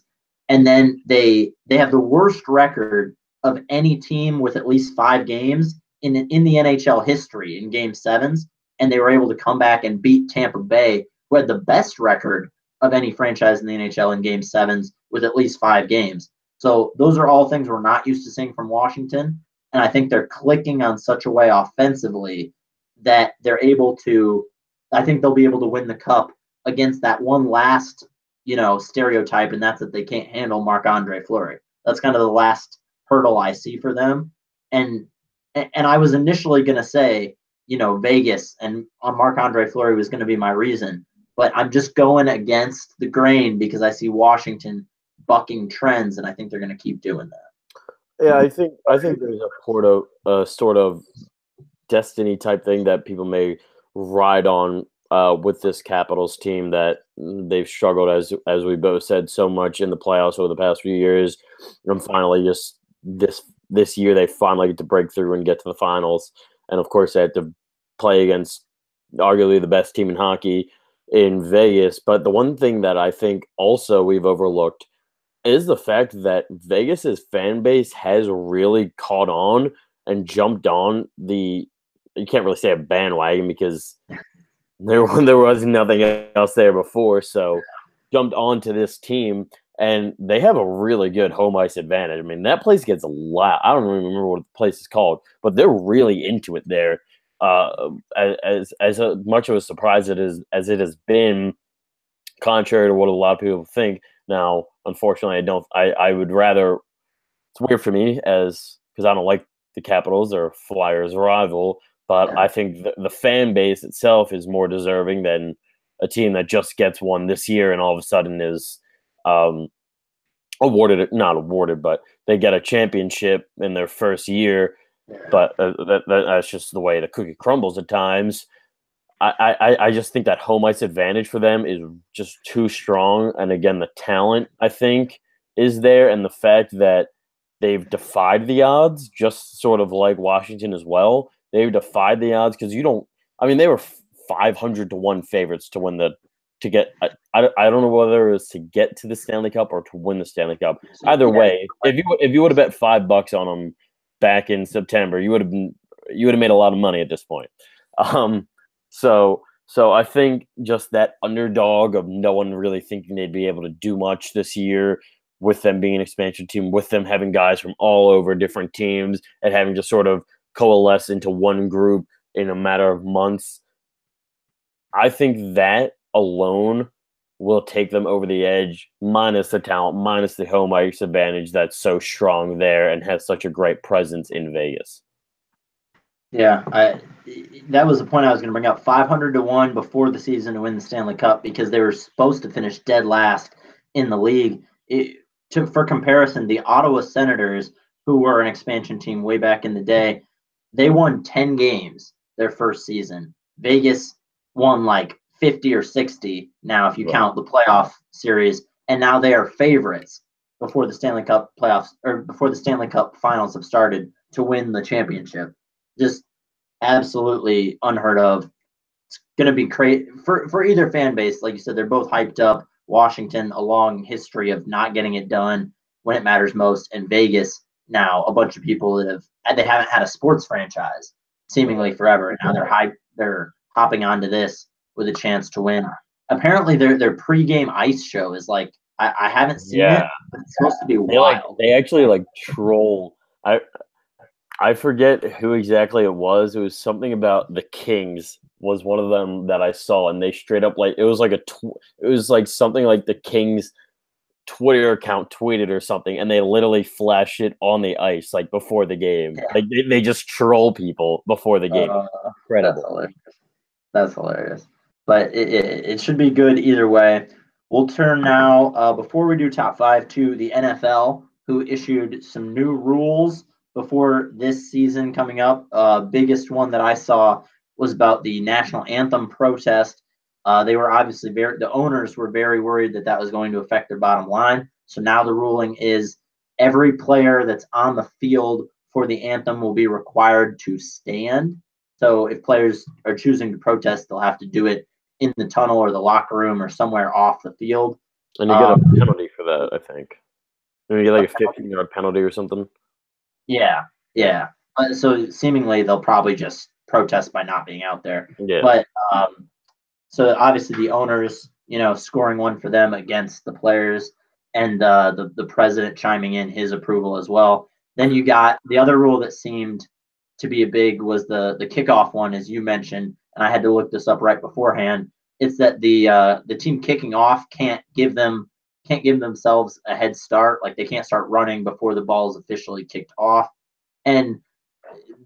And then they have the worst record of any team with at least 5 games in the NHL history in Game 7s, and they were able to come back and beat Tampa Bay, who had the best record of any franchise in the NHL in Game 7s with at least 5 games. So those are all things we're not used to seeing from Washington, and I think they're clicking on such a way offensively that they're able to – I think they'll be able to win the Cup against that one last, stereotype, and that's that they can't handle Marc-Andre Fleury. That's kind of the last hurdle I see for them. And I was initially going to say, Vegas and Marc-Andre Fleury was going to be my reason, but I'm just going against the grain because I see Washington bucking trends, and I think they're going to keep doing that. Yeah, I think there's a sort of destiny type thing that people may ride on with this Capitals team, that they've struggled, as we both said, so much in the playoffs over the past few years, and finally just this year they finally get to break through and get to the finals. And of course they had to play against arguably the best team in hockey in Vegas. But the one thing that I think also we've overlooked is the fact that Vegas's fan base has really caught on and jumped on you can't really say a bandwagon because there was nothing else there before. So jumped onto this team, and they have a really good home ice advantage. I mean, that place gets a lot. I don't even remember what the place is called, but they're really into it there. As much of a surprise as it has been, contrary to what a lot of people think. Now, unfortunately, I would rather. It's weird for me because I don't like the Capitals or Flyers rival, but I think the fan base itself is more deserving than a team that just gets one this year and all of a sudden is not awarded, but they get a championship in their first year. But that's just the way the cookie crumbles at times. I just think that home ice advantage for them is just too strong. And again, the talent, I think, is there. And the fact that they've defied the odds, just sort of like Washington as well. They've defied the odds because they were 500-1 favorites to win to get. I don't know whether it was to get to the Stanley Cup or to win the Stanley Cup. Either way, if you would have bet $5 on them back in September, you would have made a lot of money at this point. So I think just that underdog of no one really thinking they'd be able to do much this year, with them being an expansion team, with them having guys from all over different teams and having to sort of coalesce into one group in a matter of months. I think that alone will take them over the edge, minus the talent, minus the home ice advantage that's so strong there and has such a great presence in Vegas. Yeah, that was the point I was going to bring up. 500-1 before the season to win the Stanley Cup because they were supposed to finish dead last in the league. For comparison, the Ottawa Senators, who were an expansion team way back in the day, they won 10 games their first season. Vegas won like 50 or 60 now if you count the playoff series, and now they are favorites before the Stanley Cup playoffs or before the Stanley Cup finals have started to win the championship. Just absolutely unheard of. It's going to be crazy for either fan base. Like you said, they're both hyped up. Washington, a long history of not getting it done when it matters most, and Vegas now a bunch of people that they haven't had a sports franchise seemingly forever, and now they're hopping onto this with a chance to win. Apparently, their pregame ice show is like I haven't seen it, but it's supposed to be wild. They actually troll. I forget who exactly it was. It was something about the Kings was one of them that I saw, and they straight up it was like it was like something like the Kings Twitter account tweeted or something, and they literally flash it on the ice like before the game. Yeah. Like they just troll people before the game. Incredible. That's hilarious. But it should be good either way. We'll turn now, before we do top five, to the NFL, who issued some new rules before this season coming up. Biggest one that I saw was about the national anthem protest. They were obviously the owners were very worried that was going to affect their bottom line. So now the ruling is every player that's on the field for the anthem will be required to stand. So if players are choosing to protest, they'll have to do it in the tunnel or the locker room or somewhere off the field. And you get a penalty for that, I think. You get like a 15-yard penalty or something. Yeah. So seemingly they'll probably just protest by not being out there. Yeah. But so obviously the owners, scoring one for them against the players, and the president chiming in his approval as well. Then you got the other rule that seemed to be a big was the kickoff one, as you mentioned, and I had to look this up right beforehand. It's that the team kicking off can't give themselves a head start, like they can't start running before the ball is officially kicked off. And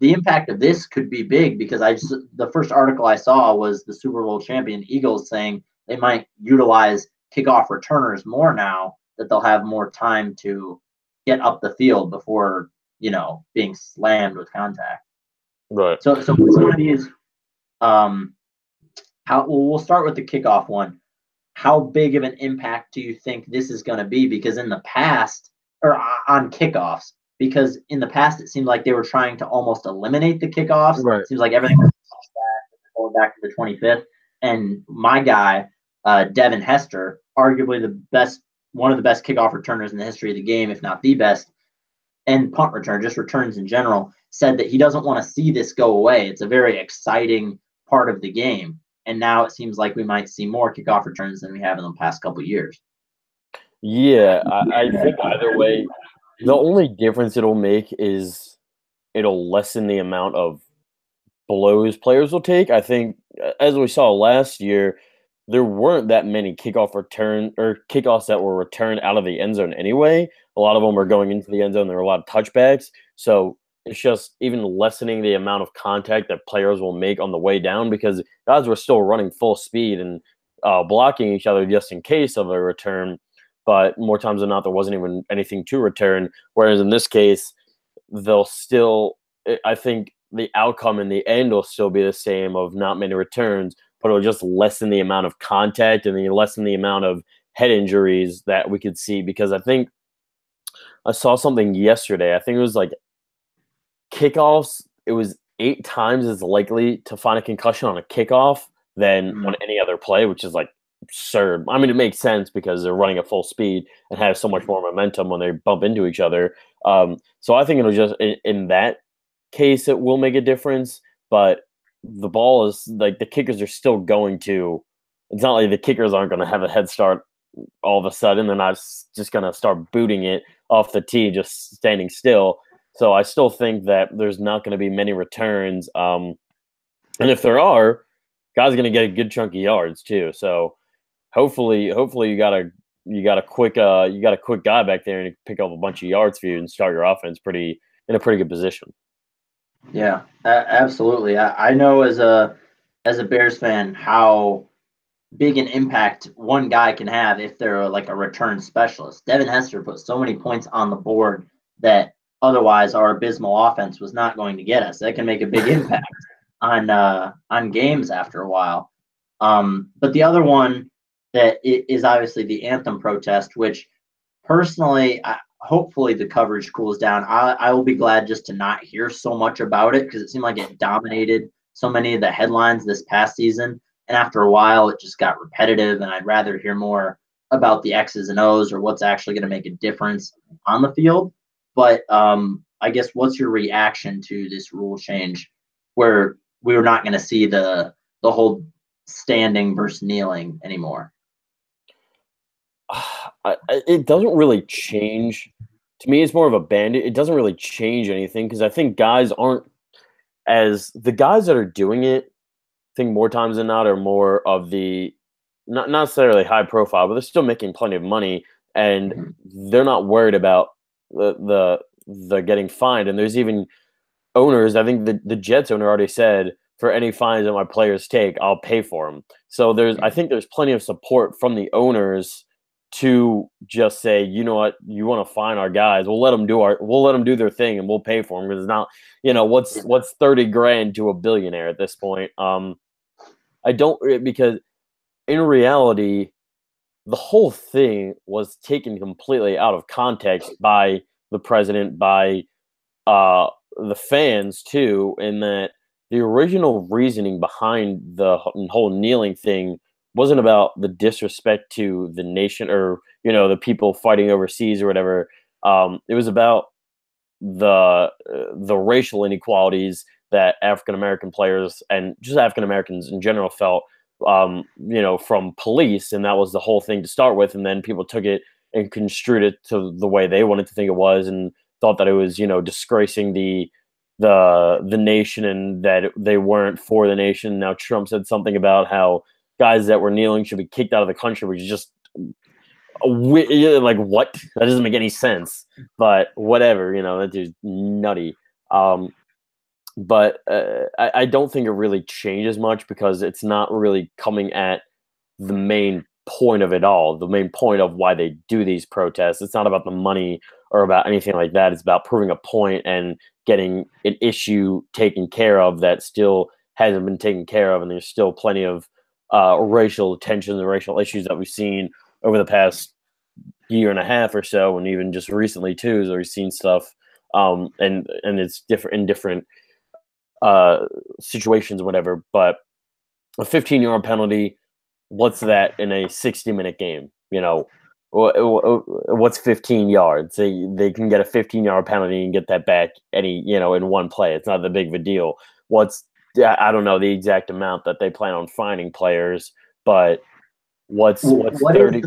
the impact of this could be big because the first article I saw was the Super Bowl champion Eagles saying they might utilize kickoff returners more now, that they'll have more time to get up the field before, being slammed with contact. Right. So one of these, we'll start with the kickoff one. How big of an impact do you think this is going to be? Because in the past, or on kickoffs, because in the past it seemed like they were trying to almost eliminate the kickoffs. Right. It seems like everything was going back to the 25th. And my guy, Devin Hester, arguably one of the best kickoff returners in the history of the game, if not the best, and punt return, just returns in general, said that he doesn't want to see this go away. It's a very exciting part of the game. And now it seems like we might see more kickoff returns than we have in the past couple of years. Yeah, I think either way, the only difference it'll make is it'll lessen the amount of blows players will take. I think, as we saw last year, there weren't that many kickoffs that were returned out of the end zone anyway. A lot of them were going into the end zone. There were a lot of touchbacks. So it's just even lessening the amount of contact that players will make on the way down, because guys were still running full speed and blocking each other just in case of a return. But more times than not, there wasn't even anything to return. Whereas in this case, I think the outcome in the end will still be the same of not many returns, but it'll just lessen the amount of contact and then lessen the amount of head injuries that we could see. Because I think I saw something yesterday. I think it was like kickoffs. It was 8 times as likely to find a concussion on a kickoff than on any other play, which is like absurd. I mean, it makes sense because they're running at full speed and have so much more momentum when they bump into each other. So I think it'll just, in that case, it will make a difference. But the ball is like, the kickers are still going to, it's not like the kickers aren't going to have a head start all of a sudden. They're not just going to start booting it off the tee, just standing still. So I still think that there's not going to be many returns. And if there are, guys are going to get a good chunk of yards too. So hopefully you got a quick guy back there and he can pick up a bunch of yards for you and start your offense in a pretty good position. Yeah, absolutely. I know as a Bears fan how big an impact one guy can have if they're like a return specialist. Devin Hester put so many points on the board that otherwise our abysmal offense was not going to get us. That can make a big impact on games after a while. But the other one that is obviously the anthem protest, which personally, hopefully the coverage cools down. I will be glad just to not hear so much about it because it seemed like it dominated so many of the headlines this past season. And after a while, it just got repetitive, and I'd rather hear more about the X's and O's or what's actually going to make a difference on the field. But I guess what's your reaction to this rule change where we were not going to see the whole standing versus kneeling anymore? It doesn't really change. To me, it's more of a bandit. It doesn't really change anything because I think guys aren't as the guys that are doing it. I think more times than not are more of the not necessarily high profile, but they're still making plenty of money, and they're not worried about the getting fined. And there's even owners. I think the Jets owner already said, for any fines that my players take, I'll pay for them. So I think there's plenty of support from the owners to just say, you know what, you want to fine our guys, we'll let them do their thing, and we'll pay for them because it's not, what's 30 grand to a billionaire at this point. I don't because in reality, the whole thing was taken completely out of context by the president, by the fans too, in that the original reasoning behind the whole kneeling thing wasn't about the disrespect to the nation or the people fighting overseas or whatever. It was about the racial inequalities that African American players and just African Americans in general felt, from police, and that was the whole thing to start with. And then people took it and construed it to the way they wanted to think it was, and thought that it was, disgracing the nation and that they weren't for the nation. Now Trump said something about how guys that were kneeling should be kicked out of the country, which is just like, what? That doesn't make any sense. But whatever, that dude's nutty. But I don't think it really changes much because it's not really coming at the main point of it all, the main point of why they do these protests. It's not about the money or about anything like that. It's about proving a point and getting an issue taken care of that still hasn't been taken care of. And there's still plenty of racial tensions and racial issues that we've seen over the past year and a half or so, and even just recently too. So we've seen stuff, and it's different in different situations, whatever. But a 15-yard penalty, what's that in a 60-minute game? What's 15 yards? They can get a 15-yard penalty and get that back in one play. It's not that big of a deal. I don't know the exact amount that they plan on fining players, but what's 30?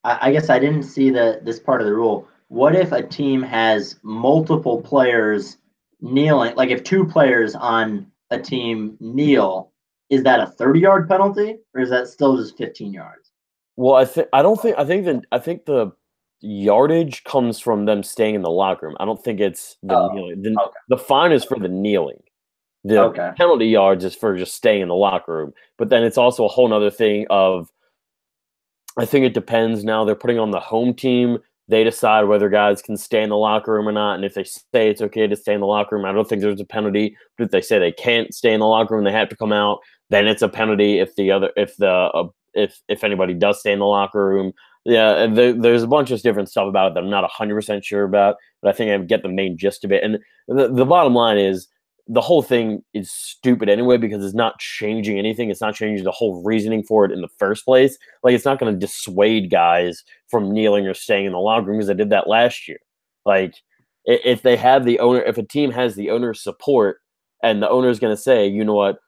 I guess I didn't see this part of the rule. What if a team has multiple players kneeling? Like if two players on a team kneel, is that a 30-yard penalty or is that still just 15 yards? Well, I think the yardage comes from them staying in the locker room. I don't think it's the kneeling. The fine is for the kneeling. The penalty yards is for just staying in the locker room. But then it's also a whole other thing of, I think it depends now. They're putting on the home team. They decide whether guys can stay in the locker room or not. And if they say it's okay to stay in the locker room, I don't think there's a penalty. But if they say they can't stay in the locker room, they have to come out, then it's a penalty. If anybody does stay in the locker room, yeah, there's a bunch of different stuff about it that I'm not 100% sure about, but I think I get the main gist of it. And the bottom line is, the whole thing is stupid anyway because it's not changing anything. It's not changing the whole reasoning for it in the first place. Like, it's not going to dissuade guys from kneeling or staying in the locker room because they did that last year. Like, if a team has the owner's support and the owner's going to say, you know what,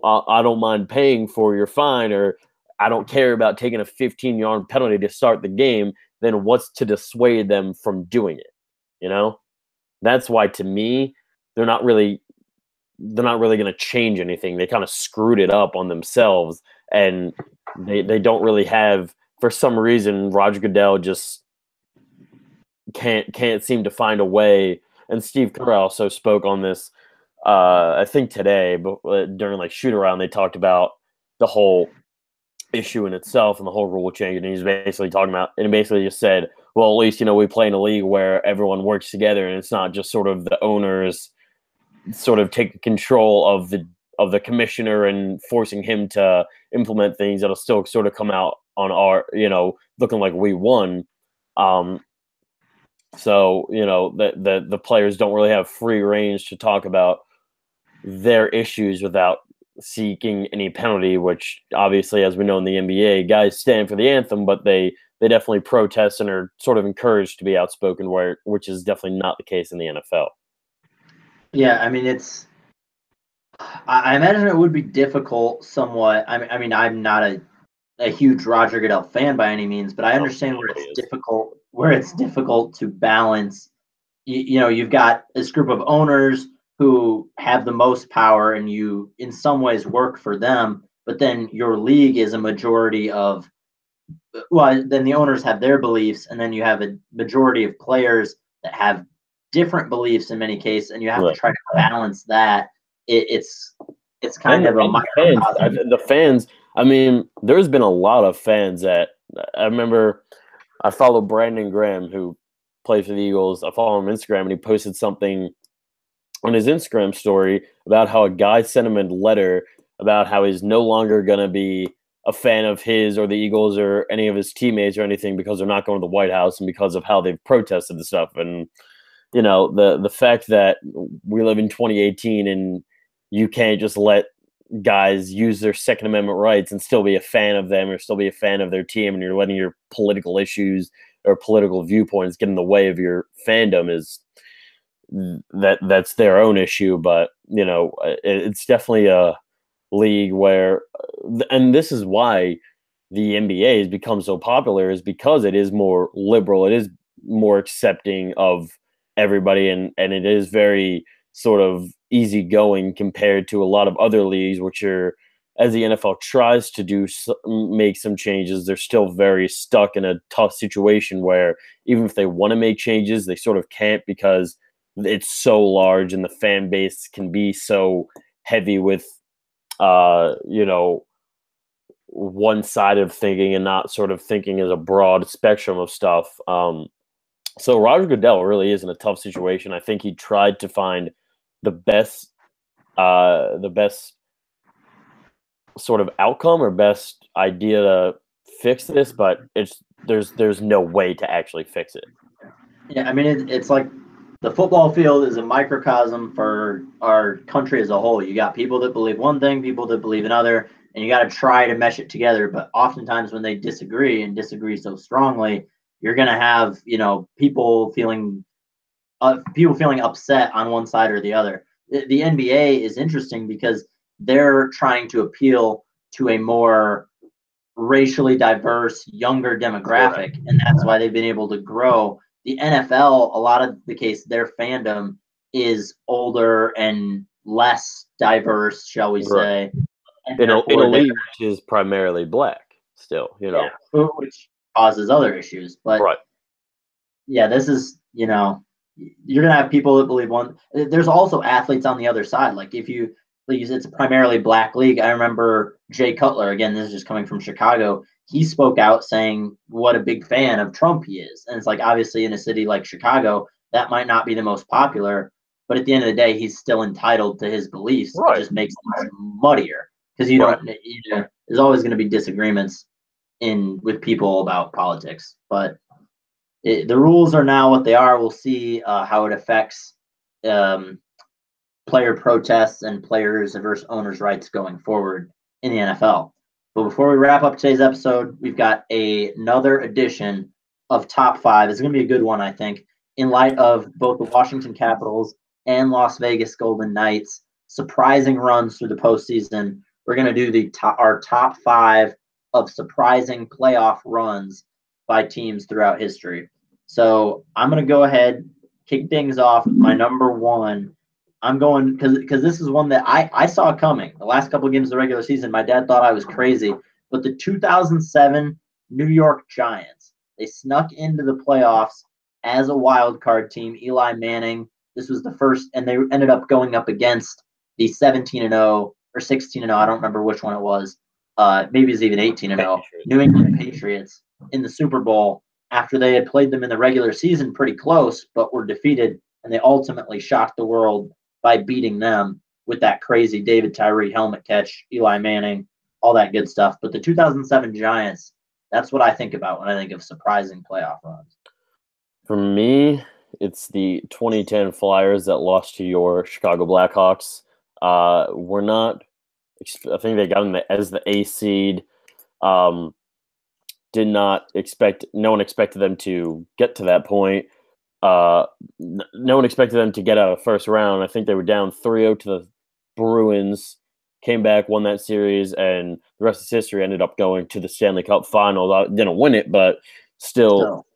I don't mind paying for your fine, or I don't care about taking a 15-yard penalty to start the game, then what's to dissuade them from doing it? That's why, to me, they're not really going to change anything. They kind of screwed it up on themselves, and they don't really have, for some reason, Roger Goodell just can't seem to find a way. And Steve Kerr also spoke on this, I think today, but during shoot around, they talked about the whole issue in itself and the whole rule change. And he's basically talking about, and he basically just said, well, at least, we play in a league where everyone works together and it's not just sort of the owners sort of taking control of the commissioner and forcing him to implement things that'll still sort of come out on our, looking like we won. So, the players don't really have free range to talk about their issues without seeking any penalty, which obviously, as we know in the NBA, guys stand for the anthem, but they definitely protest and are sort of encouraged to be outspoken, which is definitely not the case in the NFL. Yeah, I mean, I imagine it would be difficult somewhat. I mean, I'm not a huge Roger Goodell fan by any means, but I understand where it's difficult to balance. You've got this group of owners who have the most power, and you, in some ways, work for them. But then your league is a majority of, well, then the owners have their beliefs, and then you have a majority of players that have different beliefs in many cases, and you have to try to balance that. It's kind of a microcosm. The fans. I mean, there's been a lot of fans that I remember. I follow Brandon Graham, who plays for the Eagles. I follow him on Instagram, and he posted something on his Instagram story about how a guy sent him a letter about how he's no longer going to be a fan of his or the Eagles or any of his teammates or anything because they're not going to the White House and because of how they've protested the stuff. And, the fact that we live in 2018 and you can't just let guys use their Second Amendment rights and still be a fan of them or still be a fan of their team, and you're letting your political issues or political viewpoints get in the way of your fandom that's their own issue. But it's definitely a league where, and this is why the NBA has become so popular, is because it is more liberal, it is more accepting of everybody, and it is very sort of easygoing compared to a lot of other leagues, which are, as the NFL tries to make some changes, they're still very stuck in a tough situation where even if they want to make changes, they sort of can't because it's so large and the fan base can be so heavy with, one side of thinking and not sort of thinking as a broad spectrum of stuff. So Roger Goodell really is in a tough situation. I think he tried to find the best sort of outcome or best idea to fix this, but there's no way to actually fix it. Yeah, I mean, it's like the football field is a microcosm for our country as a whole. You got people that believe one thing, people that believe another, and you got to try to mesh it together. But oftentimes when they disagree so strongly, you're going to have, people feeling upset on one side or the other. The NBA is interesting because they're trying to appeal to a more racially diverse, younger demographic, and that's why they've been able to grow. The NFL, a lot of the case, their fandom is older and less diverse, shall we say. In a league which is primarily black still, Yeah, which causes other issues. But yeah, this is, you're going to have people that believe one. There's also athletes on the other side. Like it's a primarily black league. I remember Jay Cutler, again, this is just coming from Chicago. He spoke out saying what a big fan of Trump he is. And it's like, obviously in a city like Chicago, that might not be the most popular, but at the end of the day, he's still entitled to his beliefs. It just makes things muddier because there's always going to be disagreements with people about politics, but the rules are now what they are. We'll see how it affects player protests and players versus owners' rights going forward in the NFL. But before we wrap up today's episode, we've got another edition of Top 5. It's going to be a good one, I think, in light of both the Washington Capitals and Las Vegas Golden Knights' surprising runs through the postseason. We're going to do our top 5 of surprising playoff runs by teams throughout history. So I'm going to go ahead, kick things off. My number 1. I'm going because this is one that I saw coming. The last couple of games of the regular season, my dad thought I was crazy. But the 2007 New York Giants, they snuck into the playoffs as a wild card team. Eli Manning, this was the first, and they ended up going up against the 17-0 or 16-0. I don't remember which one it was. Maybe it's even 18-0. New England Patriots in the Super Bowl after they had played them in the regular season pretty close, but were defeated, and they ultimately shocked the world by beating them with that crazy David Tyree helmet catch, Eli Manning, all that good stuff. But the 2007 Giants, that's what I think about when I think of surprising playoff runs. For me, it's the 2010 Flyers that lost to your Chicago Blackhawks. We're not. I think they got them as the A seed. Did not expect. No one expected them to get to that point. No one expected them to get out of the first round. I think they were down 3-0 to the Bruins, came back, won that series, and the rest is history. Ended up going to the Stanley Cup Finals. Didn't win it, but still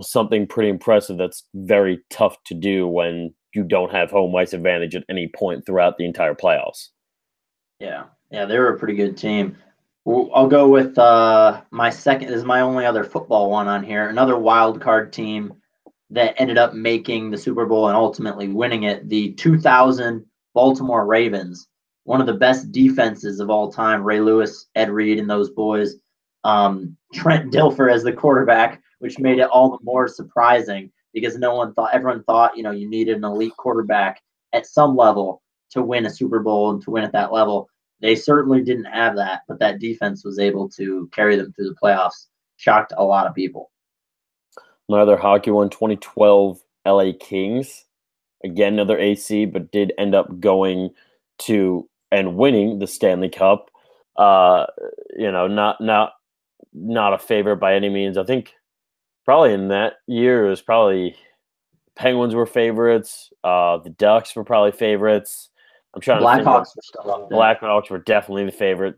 something pretty impressive that's very tough to do when you don't have home ice advantage at any point throughout the entire playoffs. Yeah, they were a pretty good team. I'll go with my second. This is my only other football one on here. Another wild card team that ended up making the Super Bowl and ultimately winning it. The 2000 Baltimore Ravens, one of the best defenses of all time. Ray Lewis, Ed Reed, and those boys. Trent Dilfer as the quarterback, which made it all the more surprising because everyone thought, you needed an elite quarterback at some level to win a Super Bowl and to win at that level. They certainly didn't have that, but that defense was able to carry them through the playoffs. Shocked a lot of people. My other hockey one, 2012 LA Kings. Again, another AC, but did end up going to and winning the Stanley Cup. Not a favorite by any means. I think probably in that year it was probably Penguins were favorites. The Ducks were probably favorites. I'm trying to think. Blackhawks were still up there. Blackhawks were definitely the favorite.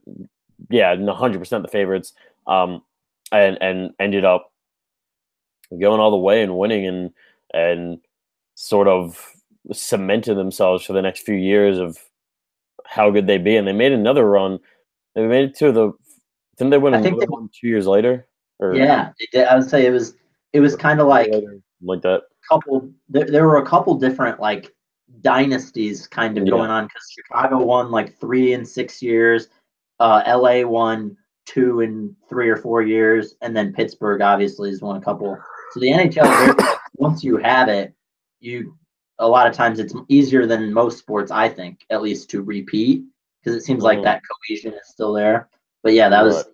Yeah, 100% the favorites. And ended up going all the way and winning and sort of cemented themselves for the next few years of how good they'd be. And they made another run. They made it to the. Didn't they win another one 2 years later? Yeah, they did. I would say it was kind of like that. There were a couple different like dynasties kind of going on because Chicago won like 3 in 6 years, LA won 2 in 3 or 4 years, and then Pittsburgh obviously has won a couple. So the NHL, once you have it, a lot of times it's easier than most sports, I think, at least to repeat because it seems like that cohesion is still there. But yeah, that was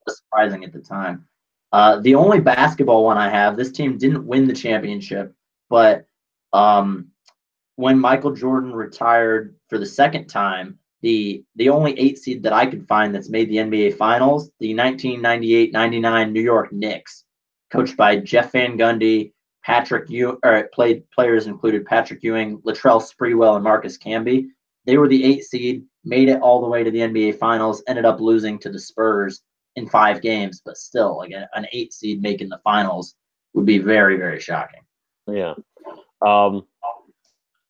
surprising at the time. The only basketball one I have, this team didn't win the championship, but when Michael Jordan retired for the second time, the only 8 seed that I could find that's made the NBA Finals, the 1998-99 New York Knicks, coached by Jeff Van Gundy, players included Patrick Ewing, Latrell Sprewell, and Marcus Camby. They were the 8 seed, made it all the way to the NBA Finals, ended up losing to the Spurs in 5 games, but still, like an 8 seed making the finals would be very, very shocking. Yeah.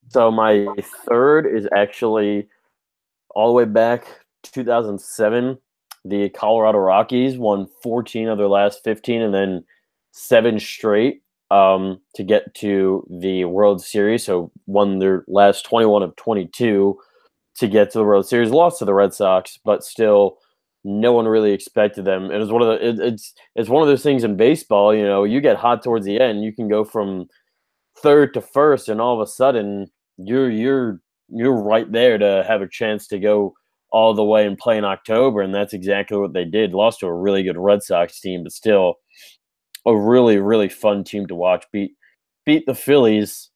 So my third is actually all the way back 2007. The Colorado Rockies won 14 of their last 15 and then 7 straight to get to the World Series. So won their last 21 of 22 to get to the World Series. Lost to the Red Sox, but still no one really expected them. It was it's one of those things in baseball, you get hot towards the end, you can go from third to first, and all of a sudden you're right there to have a chance to go all the way and play in October, and that's exactly what they did. Lost to a really good Red Sox team, but still a really, really fun team to watch. Beat the Phillies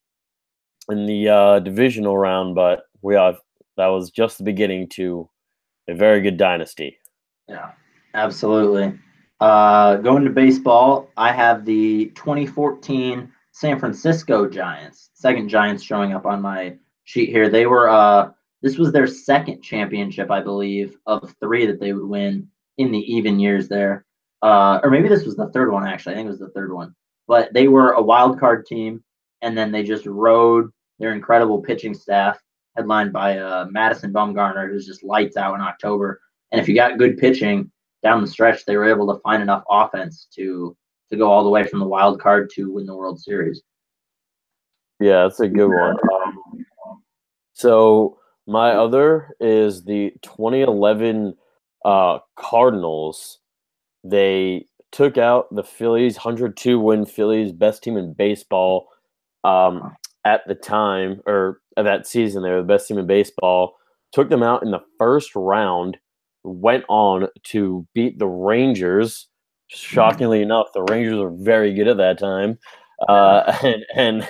in the divisional round, but that was just the beginning to a very good dynasty. Yeah, absolutely. Going to baseball, I have the 2014 San Francisco Giants. Second Giants showing up on my sheet here. They were this was their second championship, I believe, of 3 that they would win in the even years there. Or maybe this was the third one, actually. I think it was the third one. But they were a wild card team, and then they just rode their incredible pitching staff, headlined by Madison Bumgarner, who's just lights out in October. And if you got good pitching down the stretch, they were able to find enough offense to go all the way from the wild card to win the World Series. Yeah, that's a good one. So my other is the 2011 Cardinals. They took out the Phillies, 102-win Phillies, best team in baseball at the time, or that season. They were the best team in baseball. Took them out in the first round, went on to beat the Rangers. Shockingly enough, the Rangers were very good at that time. And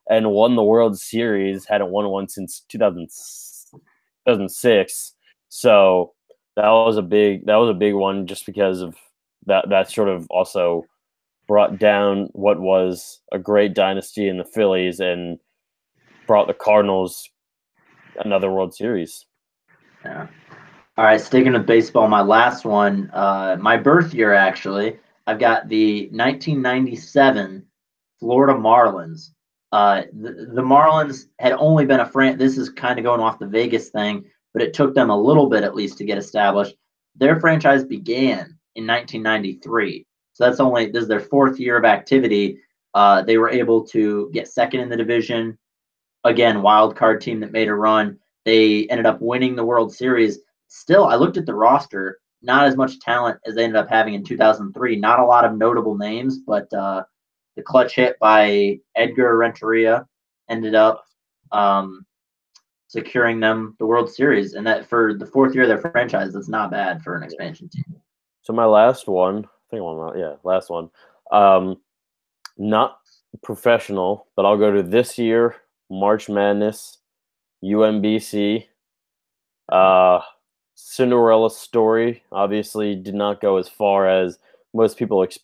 won the World Series. Hadn't won one since 2006. So that was a big one just because of that sort of also brought down what was a great dynasty in the Phillies and brought the Cardinals another World Series. Yeah. All right, sticking with baseball, my last one, my birth year actually. I've got the 1997 Florida Marlins. The Marlins had only been this is kind of going off the Vegas thing, but it took them a little bit at least to get established. Their franchise began in 1993. So this is their fourth year of activity. They were able to get second in the division. Again, wild card team that made a run. They ended up winning the World Series. Still, I looked at the roster, not as much talent as they ended up having in 2003. Not a lot of notable names, but the clutch hit by Edgar Renteria ended up securing them the World Series. And that for the fourth year of their franchise, that's not bad for an expansion team. So my last one, last one. Not professional, but I'll go to this year, March Madness, UMBC. Cinderella story obviously did not go as far as most people most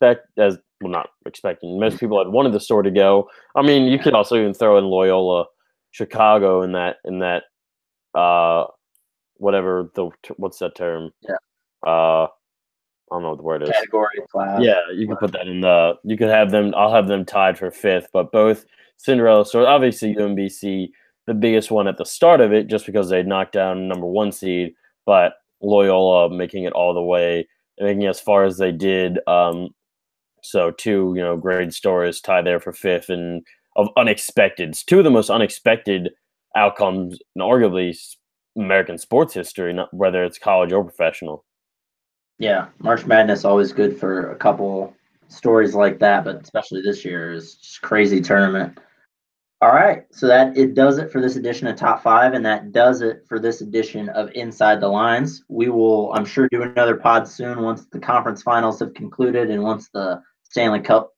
people had wanted the story to go. I mean, you could also even throw in Loyola Chicago in that what's that term? Yeah. I don't know what the word is. Category, class. Yeah, you could put that in you could have them. I'll have them tied for fifth, but both Cinderella story. Obviously, UMBC the biggest one at the start of it, just because they knocked down number one seed. But Loyola making it all the way, making it as far as they did. So two, great stories tied there for fifth, and of unexpected, two of the most unexpected outcomes in arguably American sports history, whether it's college or professional. Yeah, March Madness always good for a couple stories like that, but especially this year is just crazy tournament. All right, so it does it for this edition of Top 5, and that does it for this edition of Inside the Lines. We will, I'm sure, do another pod soon once the conference finals have concluded and once the Stanley Cup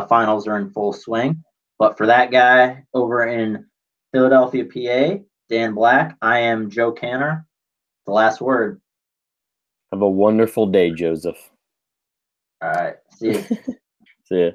finals are in full swing. But for that guy over in Philadelphia, PA, Dan Black, I am Joe Canner. The last word. Have a wonderful day, Joseph. All right, see you. See ya.